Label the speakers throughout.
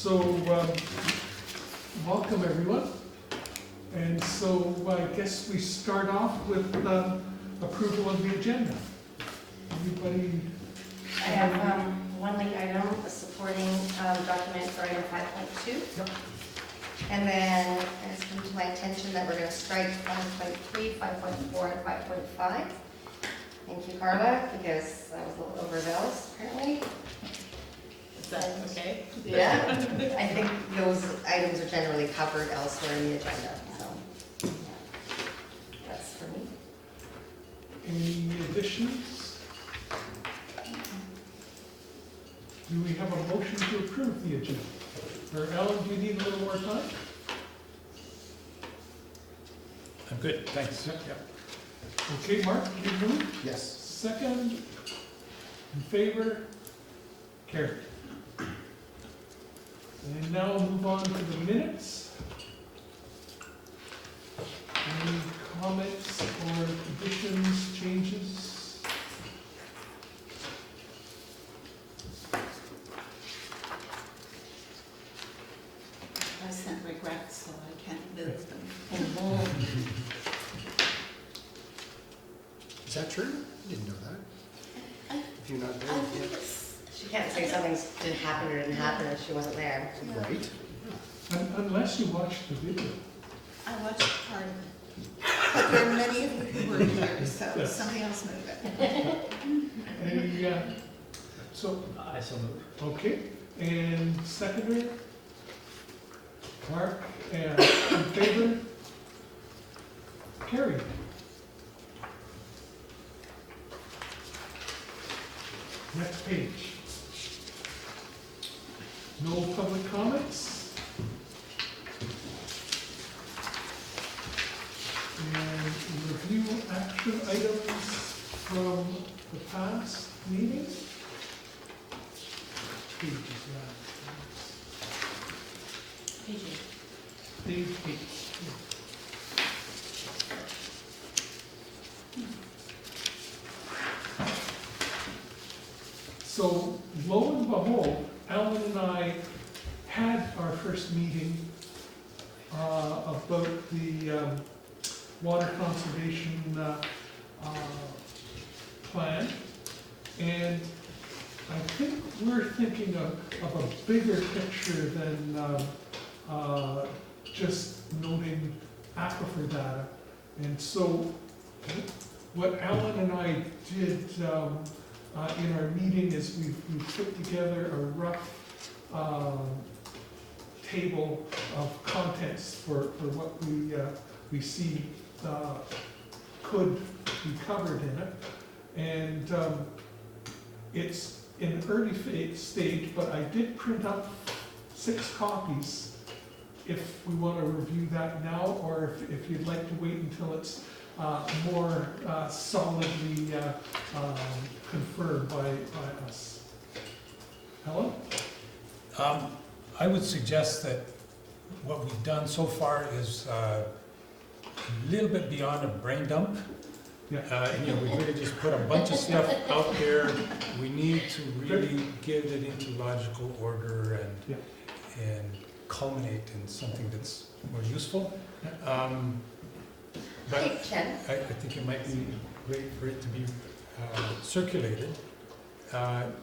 Speaker 1: So, welcome everyone. And so I guess we start off with approval of the agenda. Everybody?
Speaker 2: I have one late item, a supporting document for item 5.2.
Speaker 1: Yep.
Speaker 2: And then it's come to my attention that we're going to strike 5.3, 5.4, and 5.5. Thank you, Carla, because I was a little overzealous, apparently.
Speaker 3: Is that okay?
Speaker 2: Yeah. I think those items are generally covered elsewhere in the agenda, so yeah. That's for me.
Speaker 1: Any additions? Do we have a motion to approve the agenda? Or Ellen, do you need a little more time?
Speaker 4: I'm good, thanks.
Speaker 1: Yep. Okay, Mark, you move?
Speaker 4: Yes.
Speaker 1: Second, in favor, carried. And now move on to the minutes. Any comments or additions, changes?
Speaker 3: I sent regrets, so I can't visit them.
Speaker 4: Is that true? I didn't know that. If you're not
Speaker 3: I
Speaker 4: there,
Speaker 3: think it's,
Speaker 2: She can't say something didn't happen or didn't happen if she wasn't there.
Speaker 4: right?
Speaker 1: Unless you watched the video.
Speaker 3: I watched part of it. But there are many of you who were here, so
Speaker 1: Yes.
Speaker 3: somebody else move it.
Speaker 1: Any, so,
Speaker 5: I so move.
Speaker 1: okay, and seconder? Mark, and in favor? Carried. Next page. No public comments? And review action items from the past meeting? Page is that? Page 8. So lo and behold, Alan and I had our first meeting about the water conservation plan. And I think we're thinking of a bigger picture than just noting aquifer data. And so what Alan and I did in our meeting is we put together a rough table of contents for what we see could be covered in it. And it's in early stage, but I did print up 6 copies if we want to review that now, or if you'd like to wait until it's more solidly confirmed by us. Helen?
Speaker 4: I would suggest that what we've done so far is a little bit beyond a brain dump.
Speaker 1: Yeah.
Speaker 4: We really just put a bunch of stuff out there. We need to really get it into logical order and culminate in something that's more useful. But
Speaker 2: Hey, Jen.
Speaker 4: I think it might be great for it to be circulated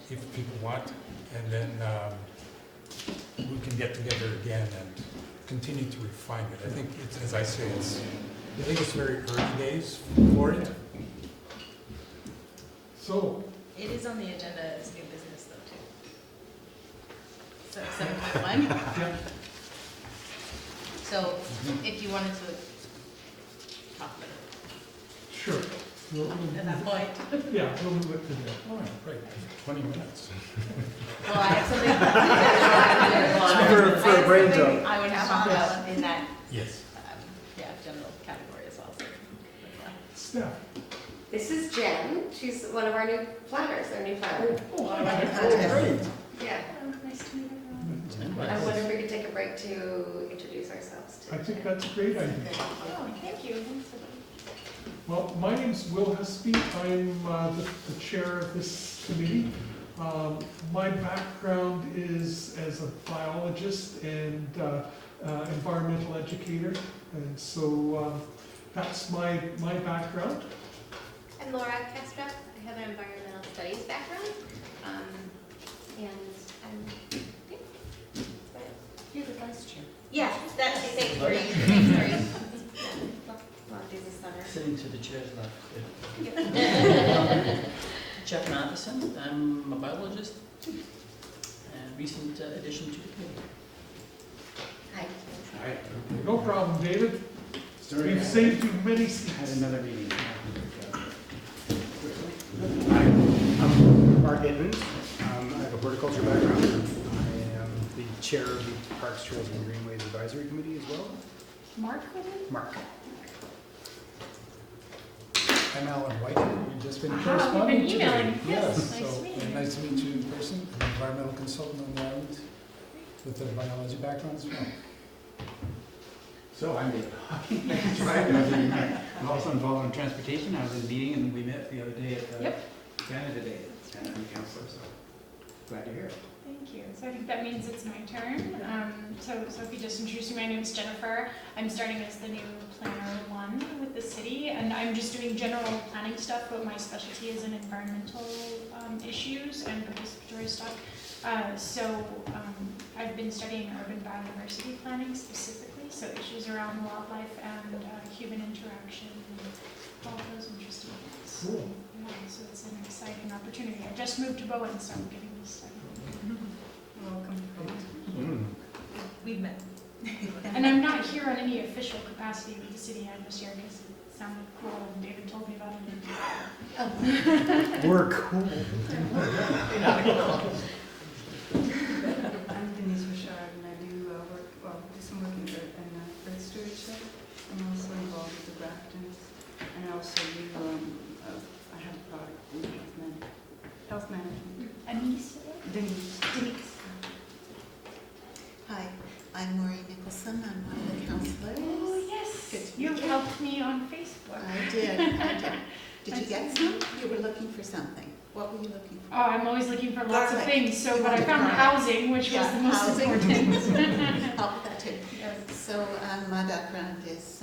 Speaker 4: if people want, and then we can get together again and continue to refine it. I think it's, as I say, I think it's very early days for it.
Speaker 1: So,
Speaker 6: It is on the agenda as new business though too. So 7.1.
Speaker 1: yeah,
Speaker 6: So if you wanted to talk about it
Speaker 1: sure. We'll
Speaker 6: at that point.
Speaker 1: Yeah, we'll move it to there.
Speaker 4: All right, great. 20 minutes.
Speaker 6: Well, I have something.
Speaker 5: For a brain dump.
Speaker 6: I would have talked about in that,
Speaker 4: Yes.
Speaker 6: general category as well. So,
Speaker 1: Steph?
Speaker 2: This is Jen. She's one of our new planners, our new planner.
Speaker 1: Oh,
Speaker 2: One of our new
Speaker 1: hi.
Speaker 2: planners. Yeah.
Speaker 6: nice to meet everyone.
Speaker 2: I wonder if we could take a break to introduce ourselves.
Speaker 1: I think that's a great idea.
Speaker 6: Oh, thank you.
Speaker 1: Well, my name's Will Husby. I'm the chair of this committee. My background is as a biologist and environmental educator, and so that's my background.
Speaker 7: I'm Laura Castro. I have an environmental studies background. And I'm, yeah.
Speaker 2: You're the vice chair.
Speaker 7: Yeah, that's, thanks for you. Thanks for you.
Speaker 2: Want to do this on her?
Speaker 5: Sitting to the chair's left.
Speaker 8: Jeff Matheson, I'm a biologist and recent addition to the committee.
Speaker 2: Hi.
Speaker 1: No problem, David. We've saved you many
Speaker 9: Had
Speaker 1: seats.
Speaker 9: another meeting. I'm Mark Edmonds. I have a horticulture background. I am the chair of the Parks, Trails, and Greenways Advisory Committee as well.
Speaker 6: Mark with it?
Speaker 9: Mark.
Speaker 4: I'm Alan Whitehead, we've just been
Speaker 6: We've
Speaker 4: corresponding
Speaker 6: been
Speaker 4: today.
Speaker 6: emailing. Yes, nice
Speaker 4: so,
Speaker 6: to meet you.
Speaker 4: and nice to meet you in person. I'm an environmental consultant on the island with a biology background as well.
Speaker 9: So I'm David Hocking. I'm also involved in transportation. I was in a meeting and we met the other day at the Canada Day. And I'm a councillor, so glad to hear it.
Speaker 6: Thank you. So I think that means it's my turn. So if you just introduce me, my name is Jennifer. I'm starting as the new planner 1 with the city, and I'm just doing general planning stuff, but my specialty is in environmental issues and participatory stuff. I've been studying urban biodiversity planning specifically, so issues around wildlife and human interaction and all those interesting things.
Speaker 1: Cool.
Speaker 6: Yeah, so it's an exciting opportunity. I just moved to Bowen, so I'm getting this study.
Speaker 3: Welcome.
Speaker 7: We've met.
Speaker 6: And I'm not here on any official capacity with the city. I'm just here because it sounded cool and David told me about it.
Speaker 9: We're cool.
Speaker 3: I'm Denise Richard, and I do do some work in earth stewardship. I'm also involved with the Graftons, and I also do, I have a product in health management.
Speaker 6: Anise?
Speaker 3: Denise.
Speaker 10: Hi, I'm Maureen Nicholson. I'm one of the councillors.
Speaker 6: Oh, yes.
Speaker 10: Good to
Speaker 6: You
Speaker 10: meet you.
Speaker 6: helped me on Facebook.
Speaker 10: I did. Did you get some? You were looking for something. What were you looking
Speaker 6: Oh,
Speaker 10: for?
Speaker 6: I'm always looking for lots of
Speaker 10: Garlic.
Speaker 6: things, so,
Speaker 10: You
Speaker 6: but I
Speaker 10: wanted
Speaker 6: found
Speaker 10: garlic.
Speaker 6: housing, which was
Speaker 10: Yeah,
Speaker 6: the most
Speaker 10: housing.
Speaker 6: important.
Speaker 10: Help with that too. So my background is,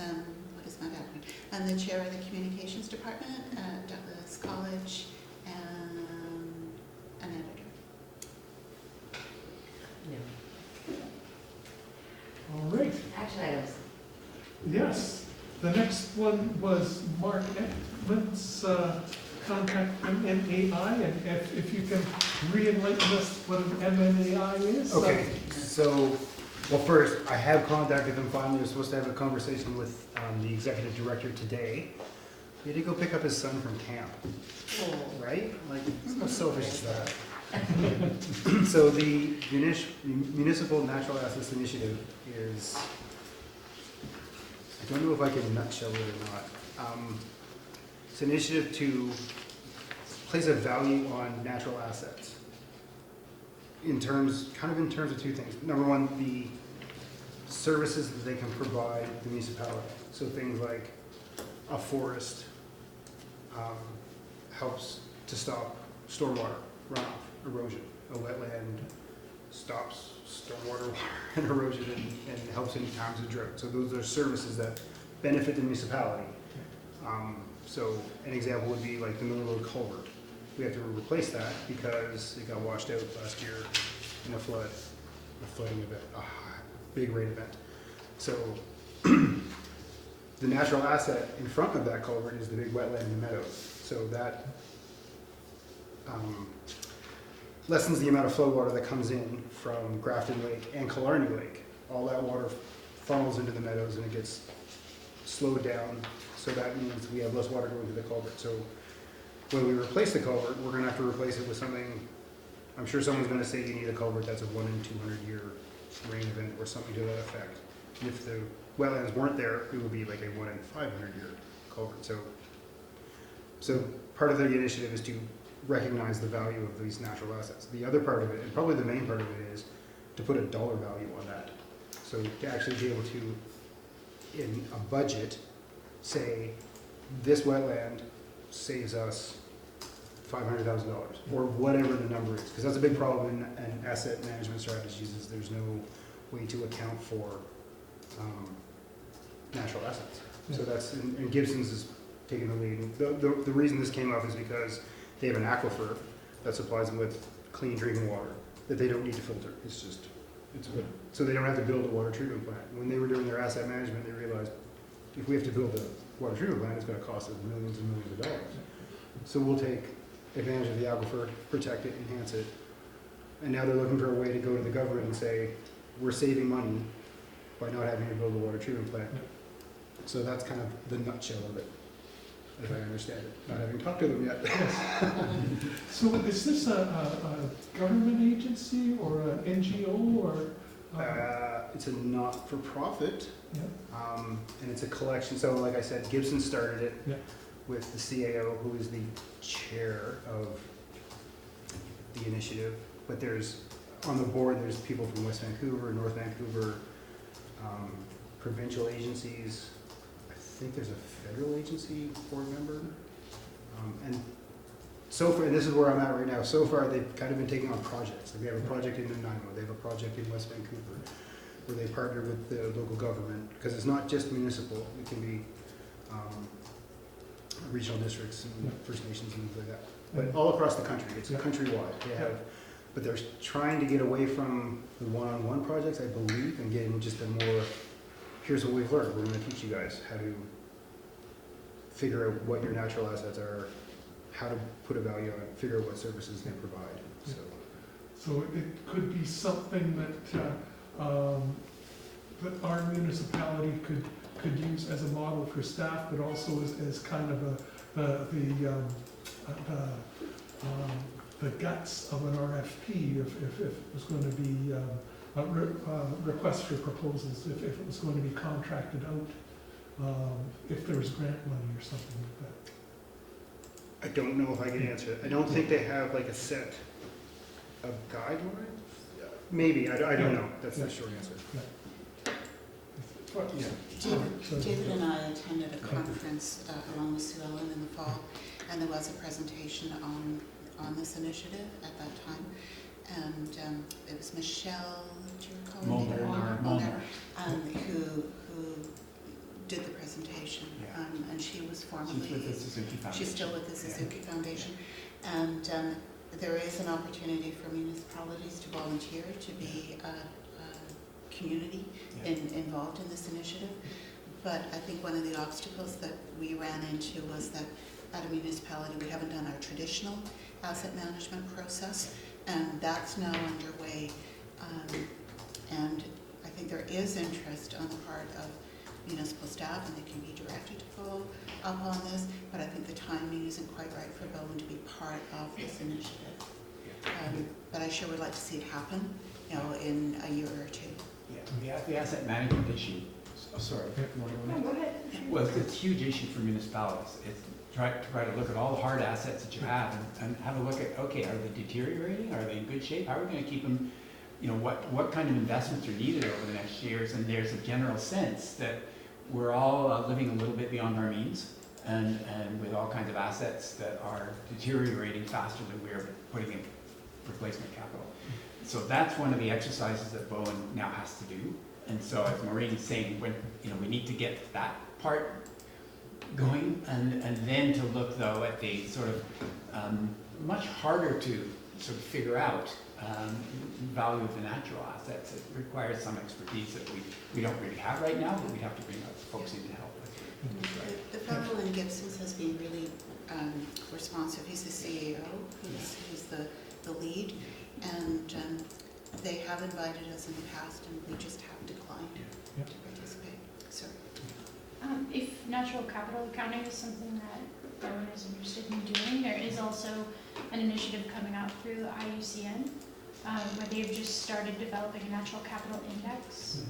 Speaker 10: what is my background? I'm the chair of the communications department at Douglas College and an editor.
Speaker 1: All right.
Speaker 2: Action items.
Speaker 1: Yes. The next one was Mark Edmonds, contact MNAI, and if you can re-enlighten us what an MNAI is.
Speaker 9: Okay, so, well, first, I have contacted them finally. We're supposed to have a conversation with the executive director today. He had to go pick up his son from camp, right? Like, how selfish is that? So the Municipal Natural Assets Initiative is, I don't know if I can nutshell it or not. It's an initiative to place a value on natural assets in terms of two things. Number one, the services that they can provide the municipality. So things like a forest helps to stop stormwater runoff, erosion. A wetland stops stormwater and erosion and helps in times of drought. So those are services that benefit the municipality. So an example would be like the Miller Road culvert. We have to replace that because it got washed out last year in a flooding event, a big rain event. So the natural asset in front of that culvert is the big wetland in the meadows. So that lessens the amount of flow water that comes in from Grafton Lake and Killarney Lake. All that water funnels into the meadows and it gets slowed down. So that means we have less water going to the culvert. So when we replace the culvert, we're going to have to replace it with something. I'm sure someone's going to say you need a culvert that's a 1 in 200 year rain event or something to that effect. And if the wetlands weren't there, it would be like a 1 in 500 year culvert. So part of the initiative is to recognize the value of these natural assets. The other part of it, and probably the main part of it, is to put a dollar value on that. So to actually be able to, in a budget, say this wetland saves us $500,000 or whatever the number is, because that's a big problem in asset management strategies is there's no way to account for natural assets. So that's, and Gibson's is taking the lead. The reason this came up is because they have an aquifer that supplies them with clean drinking water that they don't need to filter. It's just, it's good. So they don't have to build a water treatment plant. When they were doing their asset management, they realized if we have to build a water treatment plant, it's going to cost us millions and millions of dollars. So we'll take advantage of the aquifer, protect it, enhance it. And now they're looking for a way to go to the government and say, we're saving money by not having to build a water treatment plant. So that's kind of the nutshell of it, as I understand it, not having talked to them yet.
Speaker 1: So is this a government agency or an NGO or?
Speaker 9: It's a not-for-profit,
Speaker 1: Yeah.
Speaker 9: and it's a collection. So like I said, Gibson started it
Speaker 1: Yeah.
Speaker 9: with the CAO, who is the chair of the initiative. But there's, on the board, there's people from West Vancouver, North Vancouver, provincial agencies. I think there's a federal agency board member. And so far, and this is where I'm at right now, so far they've kind of been taking on projects. Like they have a project in Nanaimo, they have a project in West Vancouver, where they partner with the local government, because it's not just municipal, it can be regional districts and First Nations and things like that. But all across the country, it's countrywide. They have, but they're trying to get away from the one-on-one projects, I believe, and getting just a more, here's what we've learned, we're gonna teach you guys how to figure out what your natural assets are, how to put a value on it, figure out what services they provide, so.
Speaker 1: So it could be something that our municipality could use as a model for staff, but also as kind of the guts of an RFP if it was going to be a request for proposals, if it was going to be contracted out, if there was grant money or something like that.
Speaker 9: I don't know if I can answer it. I don't think they have like a set of guidelines. Maybe, I don't know. That's the short answer.
Speaker 10: David and I attended a conference along with Sue Ellen in the fall, and there was a presentation on this initiative at that time. And it was Michelle, do you recall?
Speaker 8: Molnar.
Speaker 10: Who did the presentation. And she was formerly...
Speaker 5: She's with the Suzuki Foundation.
Speaker 10: She's still with the Suzuki Foundation. And there is an opportunity for municipalities to volunteer to be a community involved in this initiative. But I think one of the obstacles that we ran into was that at a municipality we haven't done our traditional asset management process, and that's now underway. And I think there is interest on the part of municipal staff, and they can be directed to follow up on this, but I think the timing isn't quite right for Bowen to be part of this initiative. But I sure would like to see it happen, in a year or two.
Speaker 5: Yeah, the asset management issue, sorry,
Speaker 6: No, go ahead.
Speaker 5: well, it's a huge issue for municipalities. It's try to look at all the hard assets that you have and have a look at, okay, are they deteriorating? Are they in good shape? How are we going to keep them, what kind of investments are needed over the next years? And there's a general sense that we're all living a little bit beyond our means, and with all kinds of assets that are deteriorating faster than we're putting in replacement capital. So that's one of the exercises that Bowen now has to do. And so as Maureen is saying, when we need to get that part going, and then to look though at the sort of much harder to sort of figure out value of the natural assets. It requires some expertise that we don't really have right now, but we have to bring up folks in to help with.
Speaker 10: The fellow in Gibson's has been really responsive. He's the CEO, who's the lead, and they have invited us in the past, and we just have declined to participate. So,
Speaker 6: if natural capital accounting is something that Bowen is interested in doing, there is also an initiative coming out through the IUCN where they've just started developing a natural capital index.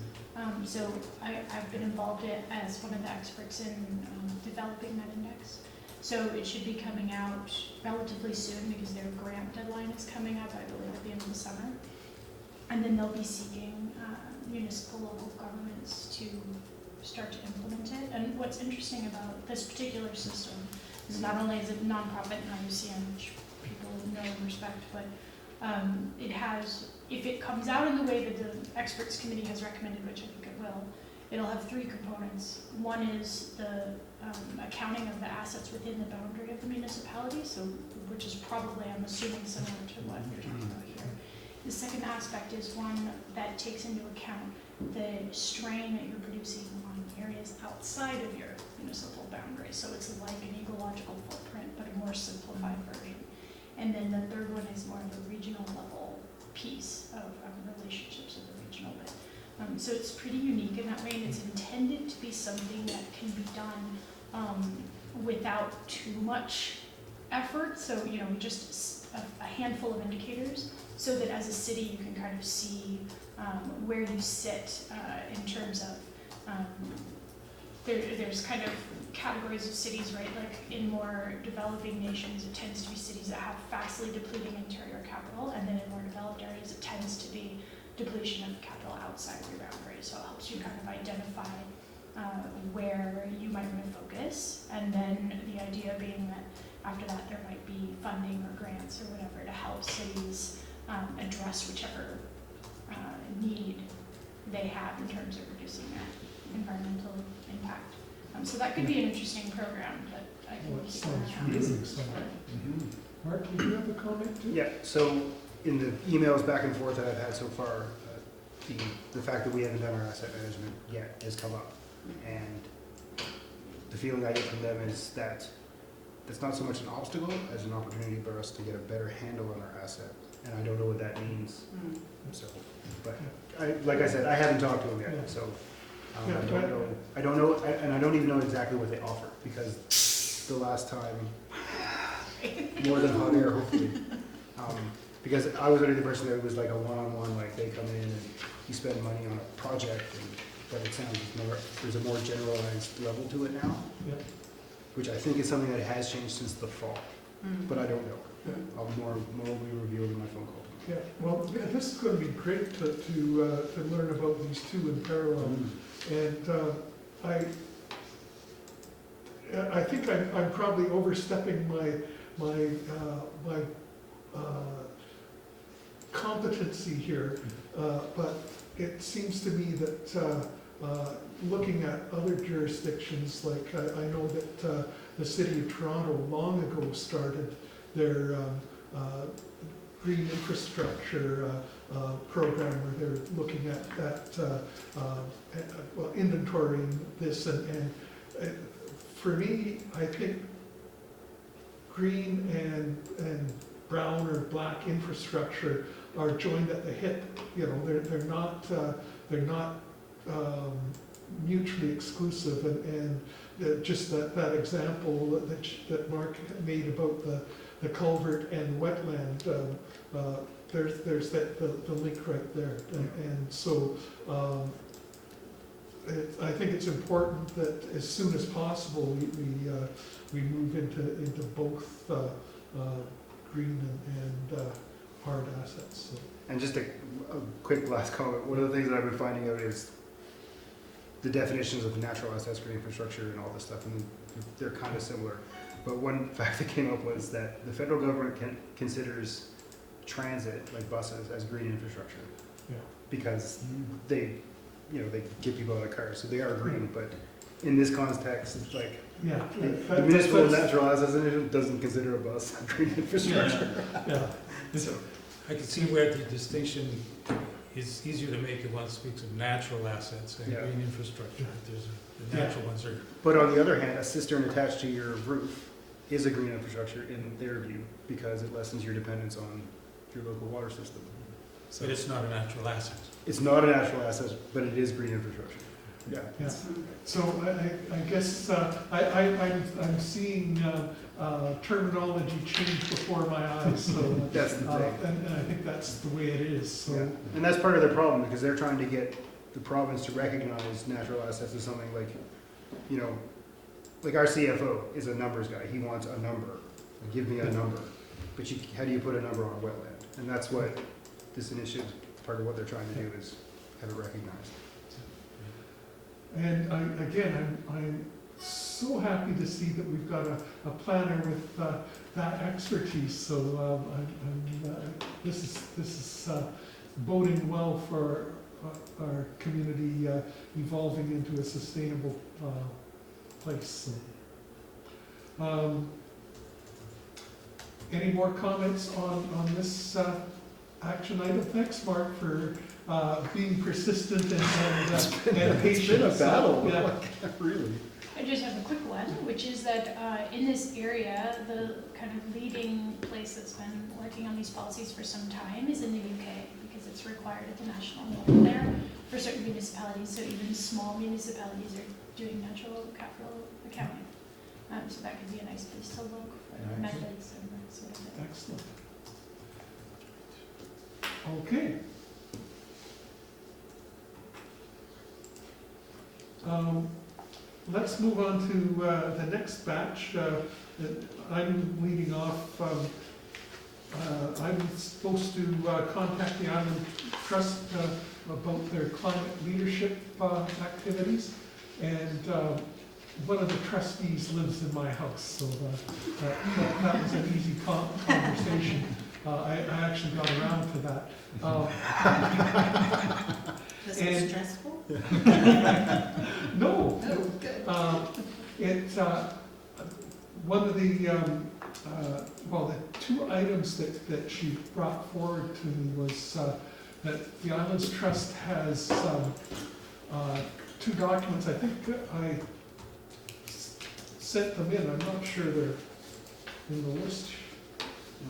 Speaker 6: So I've been involved as one of the experts in developing that index. So it should be coming out relatively soon because their grant deadline is coming up, I believe, at the end of the summer. And then they'll be seeking municipal local governments to start to implement it. And what's interesting about this particular system is not only is it nonprofit and IUCN, which know and respect, but it has, if it comes out in the way that the experts committee has recommended, which I think it will, it'll have three components. One is the accounting of the assets within the boundary of the municipality, so which is probably, I'm assuming, similar to what you're talking about here. The second aspect is one that takes into account the strain that you're producing on areas outside of your municipal boundary. So it's like an ecological footprint, but a more simplified version. And then the third one is more of a regional level piece of relationships at the regional bit. So it's pretty unique in that way, and it's intended to be something that can be done without too much effort. So, just a handful of indicators, so that as a city you can kind of see where you sit in terms of, there's kind of categories of cities, right? Like in more developing nations, it tends to be cities that have fastly depleting interior capital, and then in more developed areas, it tends to be depletion of capital outside of your boundary. So it helps you kind of identify where you might want to focus, and then the idea being that after that there might be funding or grants or whatever to help cities address whichever need they have in terms of reducing that environmental impact. So that could be an interesting program that I
Speaker 1: Well,
Speaker 6: can
Speaker 1: it
Speaker 6: keep an eye
Speaker 1: sounds
Speaker 6: on.
Speaker 1: really exciting. Mark, do you have a comment too?
Speaker 9: Yeah, so in the emails back and forth that I've had so far, the fact that we haven't done our asset management yet has come up. And the feeling I get from them is that it's not so much an obstacle as an opportunity for us to get a better handle on our asset. And I don't know what that means. So, but like I said, I haven't talked to them
Speaker 1: Yeah.
Speaker 9: yet, so
Speaker 1: Yeah,
Speaker 9: I don't know, and I don't even know exactly what they offer, because the last time, more than hot air, hopefully. Because I was already the person that was like a one-on-one, like they come in and you spend money on a project, but it sounds more, there's a more generalized level to it now,
Speaker 1: Yeah.
Speaker 9: which I think is something that has changed since the fall, but I don't know.
Speaker 1: Yeah.
Speaker 9: I'll more be revealed in my phone call.
Speaker 1: Yeah, well, yeah, this is going to be great to learn about these two in parallel. And I think I'm probably overstepping my competency here, but it seems to me that looking at other jurisdictions, like I know that the city of Toronto long ago started their green infrastructure program, where they're looking at well, inventorying this, and for me, I think green and brown or black infrastructure are joined at the hip. They're not mutually exclusive, and just that example that Mark made about the culvert and wetland, there's the link right there, and so I think it's important that as soon as possible we move into both green and hard assets. So.
Speaker 9: And just a quick last comment. One of the things that I've been finding out is the definitions of natural assets, green infrastructure, and all this stuff, and they're kind of similar. But one fact that came up was that the federal government considers transit, like buses, as green infrastructure.
Speaker 1: Yeah.
Speaker 9: Because they get people out of cars, so they are green. But in this context, it's like
Speaker 1: Yeah.
Speaker 9: the municipal natural assets initiative doesn't consider a bus green infrastructure.
Speaker 1: Yeah.
Speaker 4: So I can see where the distinction is easier to make if one speaks of natural assets and
Speaker 9: Yeah.
Speaker 4: green infrastructure. The natural ones are.
Speaker 9: But on the other hand, a cistern attached to your roof is a green infrastructure in their view, because it lessens your dependence on your local water system. So
Speaker 4: But it's not a natural asset.
Speaker 9: it's not a natural asset, but it is green infrastructure. Yeah.
Speaker 1: Yeah. So I guess I'm seeing terminology change before my eyes. So
Speaker 9: That's the thing.
Speaker 1: and I think that's the way it is. So
Speaker 9: Yeah. And that's part of their problem, because they're trying to get the province to recognize natural assets as something like, like our CFO is a numbers guy. He wants a number. Give me a number. But how do you put a number on a wetland? And that's what this initiative, part of what they're trying to do is have it recognized.
Speaker 1: and I'm so happy to see that we've got a planner with that expertise. So this is boding well for our community evolving into a sustainable place. So, any more comments on this action item? Thanks, Mark, for being persistent and patient.
Speaker 9: It's been a battle,
Speaker 1: Yeah.
Speaker 9: really.
Speaker 6: I just have a quick one, which is that in this area, the kind of leading place that's been working on these policies for some time is in the UK, because it's required at the national level there for certain municipalities. So even small municipalities are doing natural capital accounting. So that could be a nice place to look for methods and that sort of thing.
Speaker 1: Excellent. Okay. Let's move on to the next batch. I'm leading off. I'm supposed to contact the Island Trust about their climate leadership activities, and one of the trustees lives in my house, so that was an easy conversation. I actually got around to that.
Speaker 10: Was
Speaker 1: And-
Speaker 10: it stressful?
Speaker 1: No.
Speaker 10: Oh, good.
Speaker 1: One of the, well, the two items that she brought forward to me was that the Islands Trust has two documents. I think I sent them in. I'm not sure they're in the list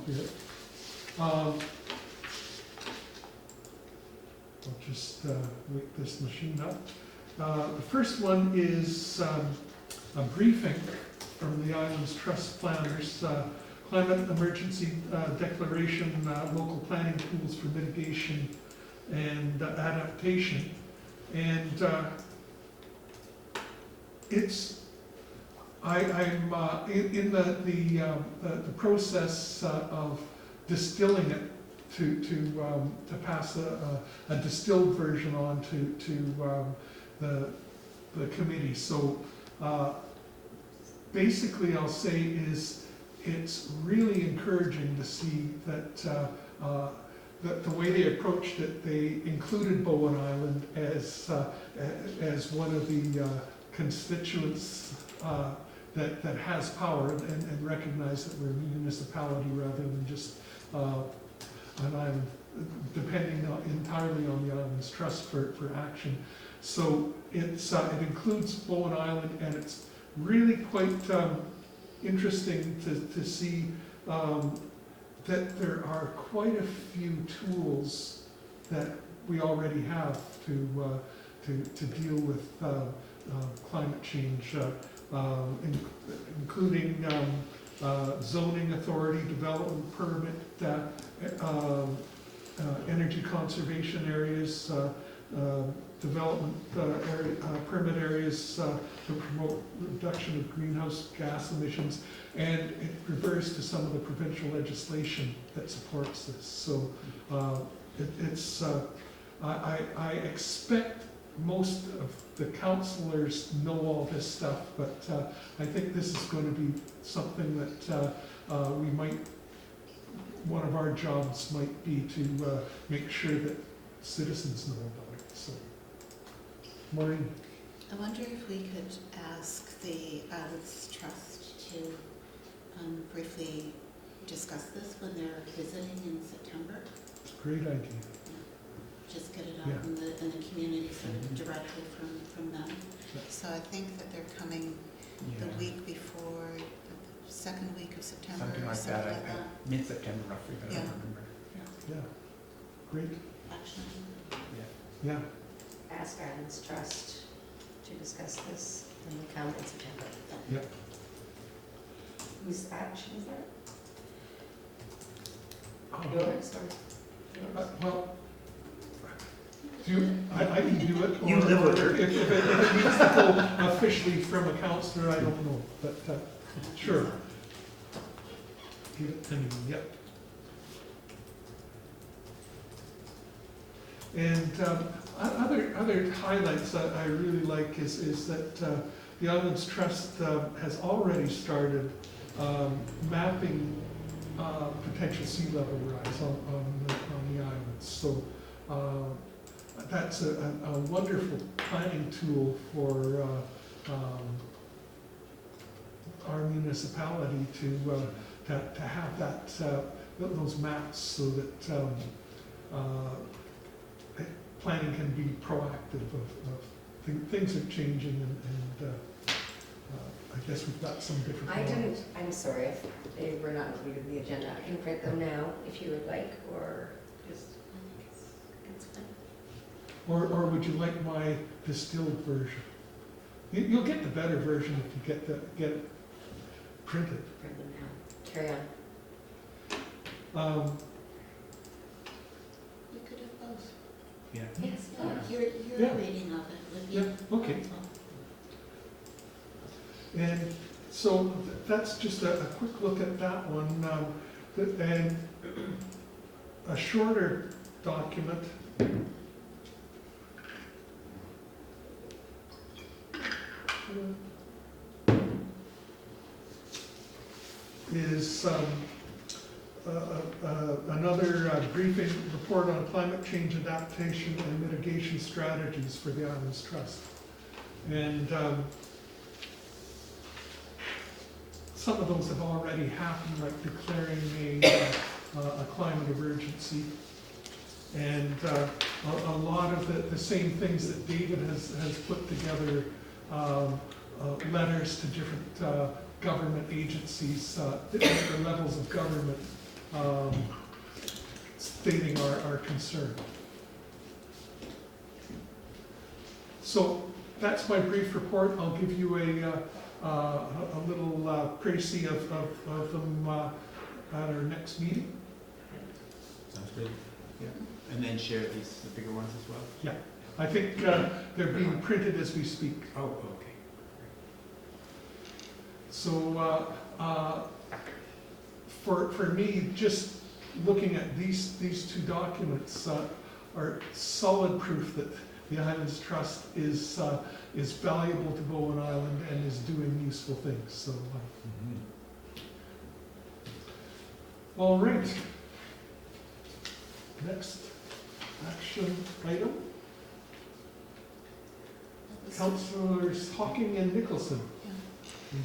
Speaker 1: here. I'll just wake this machine up. The first one is a briefing from the Islands Trust Planners, Climate Emergency Declaration, Local Planning Tools for Mitigation and Adaptation. And I'm in the process of distilling it to pass a distilled version on to the committee. So basically, I'll say is it's really encouraging to see that the way they approached it, they included Bowen Island as one of the constituents that has power, and recognize that we're a municipality rather than just an island, depending entirely on the Islands Trust for action. So it includes Bowen Island, and it's really quite interesting to see that there are quite a few tools that we already have to deal with climate change, including zoning authority, development permit, energy conservation areas, development permit areas to promote reduction of greenhouse gas emissions, and it refers to some of the provincial legislation that supports this. So I expect most of the councillors know all this stuff, but I think this is going to be something that one of our jobs might be to make sure that citizens know about it. So, Maureen.
Speaker 10: I wonder if we could ask the Islands Trust to briefly discuss this when they're visiting in September.
Speaker 1: Great idea.
Speaker 10: Just get it out in the community sort of directly from them. So I think that they're coming the week before, the second week of September.
Speaker 5: Something
Speaker 10: or
Speaker 5: like
Speaker 10: something
Speaker 5: that, mid-September roughly, but I don't remember.
Speaker 1: Yeah, great.
Speaker 10: Action.
Speaker 1: Yeah.
Speaker 2: Ask Islands Trust to discuss this when we come in September.
Speaker 1: Yep.
Speaker 2: Whose action is that?
Speaker 1: Oh,
Speaker 2: Yours or?
Speaker 1: well, I can do it.
Speaker 9: You live with her.
Speaker 1: If it needs to go officially from a councillor, I don't know, but sure. Give it to me, yep. And other highlights that I really like is that the Islands Trust has already started mapping potential sea level rise on the islands. So that's a wonderful planning tool for our municipality to have that those maps so that planning can be proactive of things are changing and I guess we've got some different.
Speaker 2: I'm sorry if they were not included in the agenda. I can print them now if you would like, or just.
Speaker 10: It's fine.
Speaker 1: Or would you like my distilled version? You'll get the better version if you get it printed.
Speaker 2: Print them now. Carry on.
Speaker 10: You could have both.
Speaker 5: Yeah.
Speaker 2: Yes.
Speaker 10: Your
Speaker 1: Yeah.
Speaker 10: reading of it would be
Speaker 1: Yeah, okay.
Speaker 10: helpful.
Speaker 1: And so that's just a quick look at that one. And a shorter document is another briefing report on climate change adaptation and mitigation strategies for the Islands Trust. And some of those have already happened, like declaring a climate emergency. And a lot of the same things that David has put together, letters to different government agencies, different levels of government, stating our concern. So that's my brief report. I'll give you a little précis of them at our next meeting.
Speaker 5: Sounds good. Yeah. And then share these, the bigger ones as well?
Speaker 1: Yeah. I think they're being printed as we speak.
Speaker 5: Oh, okay.
Speaker 1: So for me, just looking at these two documents are solid proof that the Islands Trust is valuable to Bowen Island and is doing useful things. So, all right. Next action item. Councillors Hocking and Nicholson.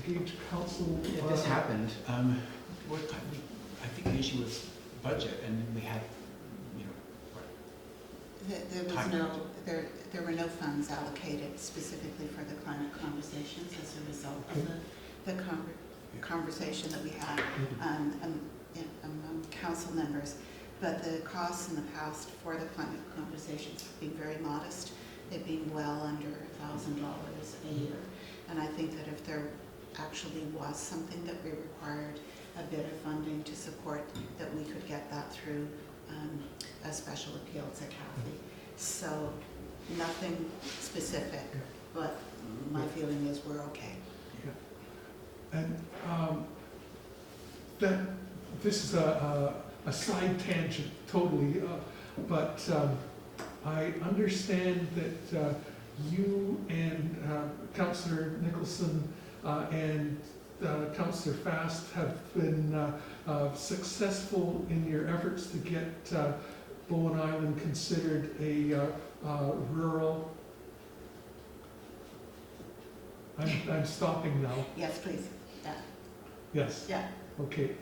Speaker 1: Engage council.
Speaker 5: Yeah, this happened. I think the issue was budget, and we had, you know, what,
Speaker 10: There was
Speaker 5: Time.
Speaker 10: there were no funds allocated specifically for the climate conversations as a result of the conversation that we had among council members. But the costs in the past for the climate conversations have been very modest. They've been well under $1,000 a year. And I think that if there actually was something that we required a bit of funding to support, that we could get that through a special appeal to Kathy. So nothing specific, but my feeling is we're okay.
Speaker 1: And that this is a side tangent, totally, but I understand that you and Councillor Nicholson and Councillor Fast have been successful in your efforts to get Bowen Island considered a rural. I'm stopping now.
Speaker 10: Yes, please. Yeah.
Speaker 1: Yes.
Speaker 10: Yeah.
Speaker 1: Okay.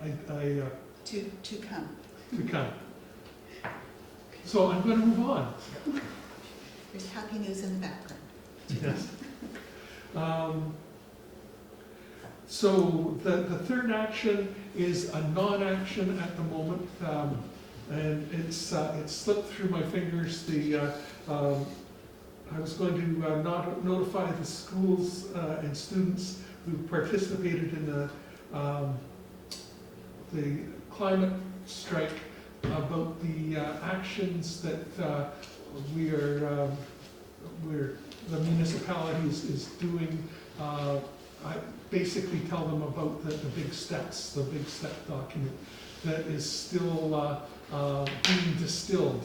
Speaker 10: To come.
Speaker 1: To come. So I'm going to move on.
Speaker 10: There's happy news in the background.
Speaker 1: Yes. So the third action is a non-action at the moment, and it's slipped through my fingers. I was going to notify the schools and students who participated in the climate strike about the actions that the municipality is doing. I basically tell them about the big steps, the big step document that is still being distilled.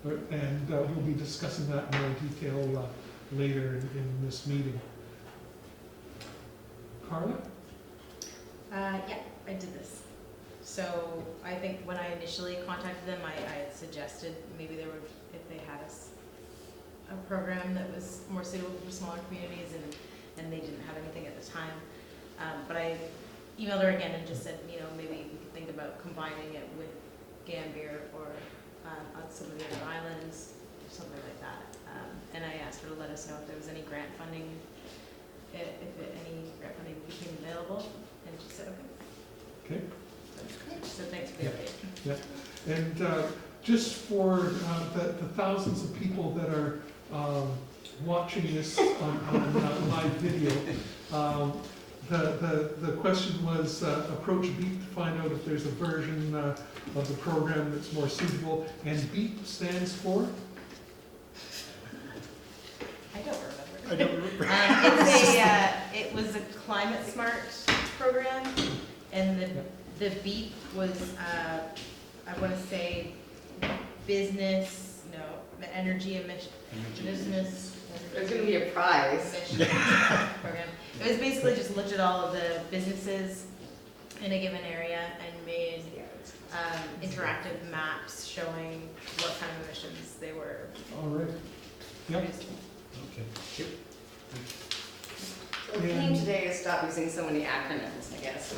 Speaker 1: And we'll be discussing that in more detail later in this meeting. Carla?
Speaker 11: Yeah, I did this. So I think when I initially contacted them, I had suggested maybe there would, if they had a program that was more suitable for smaller communities, and they didn't have anything at the time. But I emailed her again and just said, you know, maybe we could think about combining it with Gambier or on some of the other islands, or something like that. And I asked her to let us know if there was any grant funding, any grant funding became available, and she said, okay.
Speaker 1: Okay.
Speaker 11: So thanks for the update.
Speaker 1: And just for the thousands of people that are watching this on live video, the question was approach BEAT to find out if there's a version of the program that's more suitable. And BEAT stands for?
Speaker 11: I don't remember.
Speaker 9: I don't remember.
Speaker 11: It was a climate smart program, and the BEAT was, I want to say, energy emission, business.
Speaker 2: There's gonna be a prize.
Speaker 11: Emission program. It was basically just looked at all of the businesses in a given area and made interactive maps showing what kind of emissions they were
Speaker 1: All right. Yep.
Speaker 11: producing.
Speaker 4: Okay.
Speaker 2: So the theme today is stop using so many acronyms, I guess.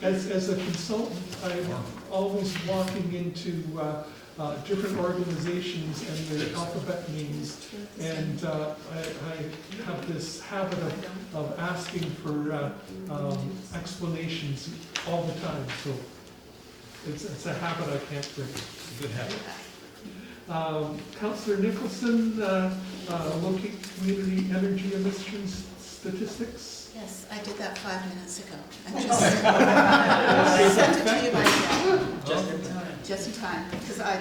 Speaker 1: As a consultant, I'm always walking into different organizations and their alphabet names, and I have this habit of asking for explanations all the time, so it's a habit I can't break.
Speaker 4: Good habit.
Speaker 1: Councillor Nicholson, looking community energy emissions statistics.
Speaker 10: Yes, I did that 5 minutes ago. I sent it to you by email.
Speaker 8: Just in time.
Speaker 10: Just in time, because I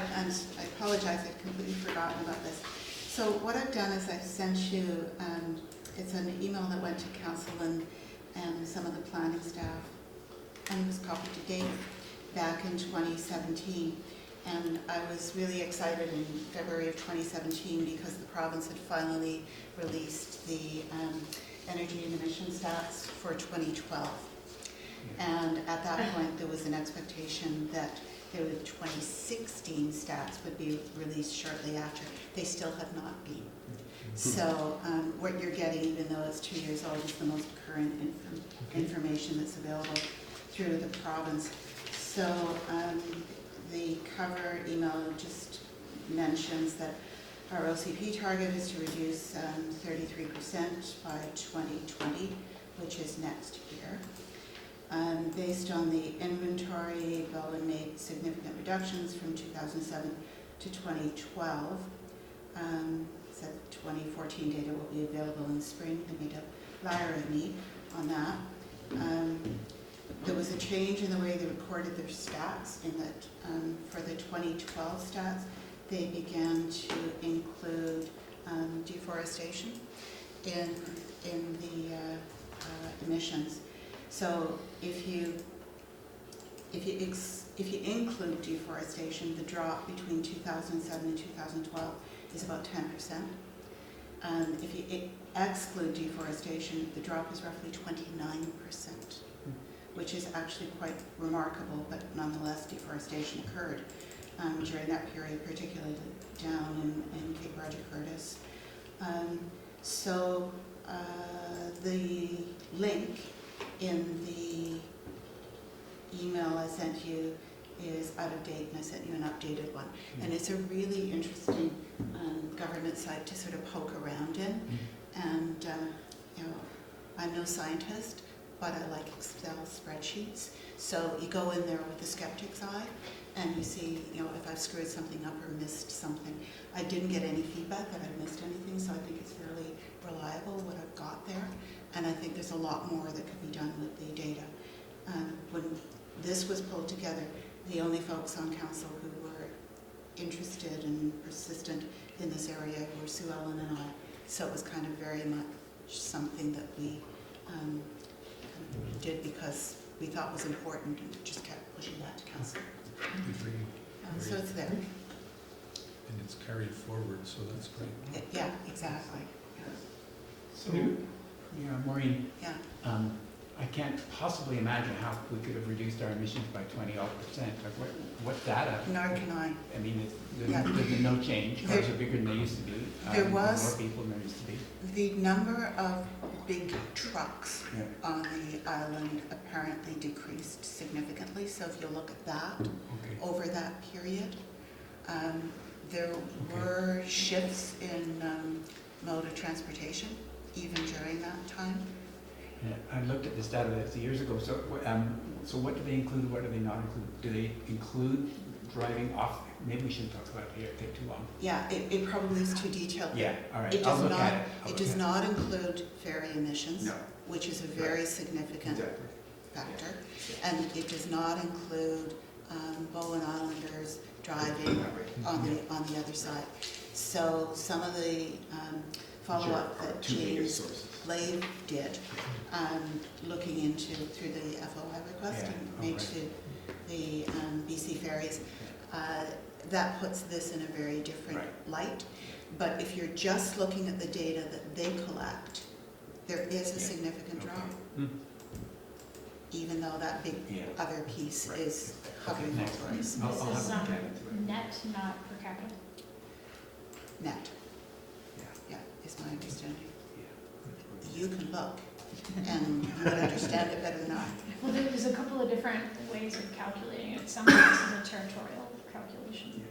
Speaker 10: apologize, I'd completely forgotten about this. So what I've done is I've sent you, it's an email that went to council and some of the planning staff, and it was copied to Dave back in 2017. And I was really excited in February of 2017 because the province had finally released the energy and emission stats for 2012. And at that point, there was an expectation that the 2016 stats would be released shortly after. They still have not been. So what you're getting, even though it's 2 years old, is the most current information that's available through the province. So the cover email just mentions that our OCP target is to reduce 33% by 2020, which is next year. Based on the inventory, Bowen made significant reductions from 2007 to 2012. Said 2014 data will be available in the spring. They made a liar of me on that. There was a change in the way they recorded their stats in that for the 2012 stats, they began to include deforestation in the emissions. So if you include deforestation, the drop between 2007 and 2012 is about 10%. If you exclude deforestation, the drop is roughly 29%, which is actually quite remarkable, but nonetheless deforestation occurred during that period, particularly down in Cape Roger Curtis. So the link in the email I sent you is out of date, and I sent you an updated one. And it's a really interesting government site to sort of poke around in. And you know, I'm no scientist, but I like Excel spreadsheets. So you go in there with the skeptic's eye, and you see, you know, if I've screwed something up or missed something. I didn't get any feedback that I missed anything, so I think it's fairly reliable what I've got there. And I think there's a lot more that could be done with the data. When this was pulled together, the only folks on council who were interested and persistent in this area were Sue Ellen and I. So it was kind of very much something that we did because we thought was important and just kept pushing that to council.
Speaker 4: Good for you.
Speaker 10: So it's there.
Speaker 4: And it's carried forward, so that's great.
Speaker 10: Yeah, exactly.
Speaker 1: So
Speaker 5: Yeah, Maureen,
Speaker 10: Yeah,
Speaker 5: I can't possibly imagine how we could have reduced our emissions by 20%. Like what data?
Speaker 10: nor can I.
Speaker 5: I mean,
Speaker 10: Yeah.
Speaker 5: there's been no change. Cars are bigger than they used to be.
Speaker 10: There was-
Speaker 5: More people than there used to be.
Speaker 10: The number of big trucks
Speaker 5: Yeah.
Speaker 10: on the island apparently decreased significantly, so if you look at that,
Speaker 5: Okay.
Speaker 10: over that period, there were shifts in mode of transportation, even during that time.
Speaker 5: Yeah, I looked at this data years ago. So, so what do they include? What do they not include? Do they include driving off? Maybe we shouldn't talk about it here. It'd take too long.
Speaker 10: Yeah, it probably is too detailed.
Speaker 5: Yeah. All right.
Speaker 10: It
Speaker 5: I'll
Speaker 10: does
Speaker 5: look
Speaker 10: not,
Speaker 5: at it. I'll
Speaker 10: it
Speaker 5: look
Speaker 10: does
Speaker 5: at
Speaker 10: not include ferry emissions,
Speaker 5: No.
Speaker 10: which is a very significant
Speaker 5: Exactly.
Speaker 10: factor. And it does not include Bowen Islanders driving on the other side. So some of the follow-up that
Speaker 5: Two major
Speaker 10: James
Speaker 5: sources.
Speaker 10: Blade did, looking into, through the FOI request
Speaker 5: Yeah,
Speaker 10: and made
Speaker 5: right.
Speaker 10: to the BC ferries, that puts this in a very different
Speaker 5: Right.
Speaker 10: light. But if you're just looking at the data that they collect, there is a
Speaker 5: Yeah.
Speaker 10: significant drop,
Speaker 5: Hmm.
Speaker 10: even though that big
Speaker 5: Yeah.
Speaker 10: other piece
Speaker 5: Right.
Speaker 10: is
Speaker 5: Okay,
Speaker 10: hovering
Speaker 5: next
Speaker 10: over us.
Speaker 5: I'll
Speaker 6: This
Speaker 5: have
Speaker 6: is
Speaker 5: a look at it.
Speaker 6: net, not per capita.
Speaker 10: Net,
Speaker 5: Yeah.
Speaker 10: yeah, is my understanding.
Speaker 5: Yeah.
Speaker 10: You can look, and you would understand it better than I.
Speaker 6: Well, there's a couple of different ways of calculating it. Some of this is a territorial calculation,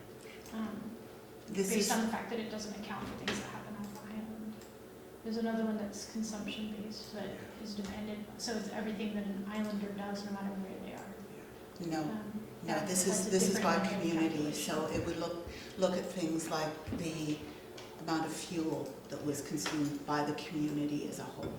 Speaker 10: This
Speaker 6: based
Speaker 10: is,
Speaker 6: on the fact that it doesn't account for things that happen off the island. There's another one that's consumption-based, that is dependent, so it's everything that an islander does, no matter where they are.
Speaker 10: no, no,
Speaker 6: That-
Speaker 10: this
Speaker 6: that's a
Speaker 10: is by
Speaker 6: different way of
Speaker 10: community, so
Speaker 6: calculation.
Speaker 10: it would look at things like the amount of fuel that was consumed by the community as a whole.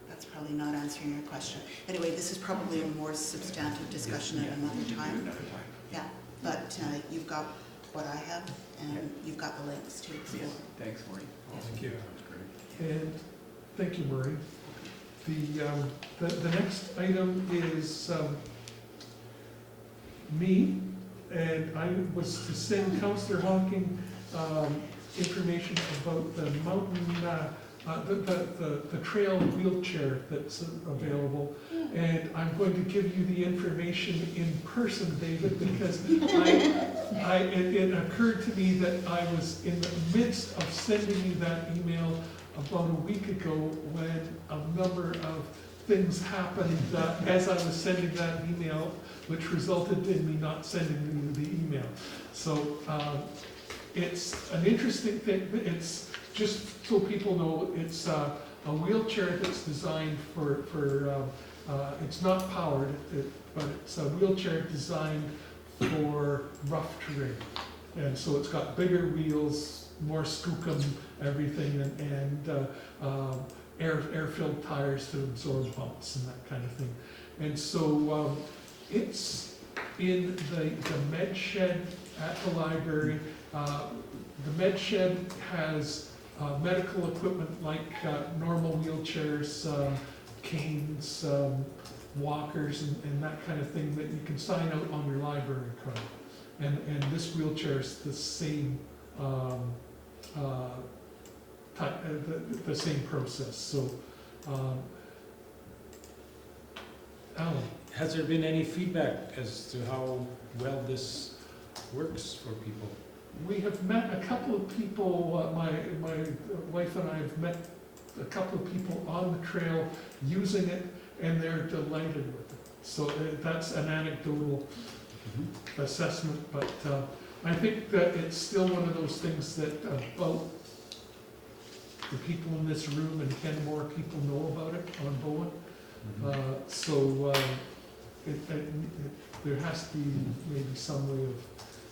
Speaker 10: That's probably not answering your question. Anyway, this is probably a more substantive discussion at another time.
Speaker 5: Another time.
Speaker 10: Yeah, but you've got what I have, and you've got the links to explore.
Speaker 5: Yes. Thanks, Maureen.
Speaker 4: Thank you.
Speaker 1: And thank you, Maureen. The next item is me, and I was to send Councillor Hocking information about the mountain, the trail wheelchair that's available. And I'm going to give you the information in person, David, because it occurred to me that I was in the midst of sending you that email about a week ago when a number of things happened as I was sending that email, which resulted in me not sending you the email. So it's an interesting thing. It's just so people know, it's a wheelchair that's designed for it's not powered, but it's a wheelchair designed for rough terrain. And so it's got bigger wheels, more skookum, everything, and air-filled tires to absorb bumps and that kind of thing. And so it's in the med shed at the library. The med shed has medical equipment like normal wheelchairs, canes, walkers, and that kind of thing that you can sign out on your library card. And this wheelchair is the same the same process. So, Alan.
Speaker 4: Has there been any feedback as to how well this works for people?
Speaker 1: We have met a couple of people, my wife and I have met a couple of people on the trail using it, and they're delighted with it. So that's an anecdotal assessment, but I think that it's still one of those things that about the people in this room and 10 more people know about it on Bowen. There has to be maybe some way of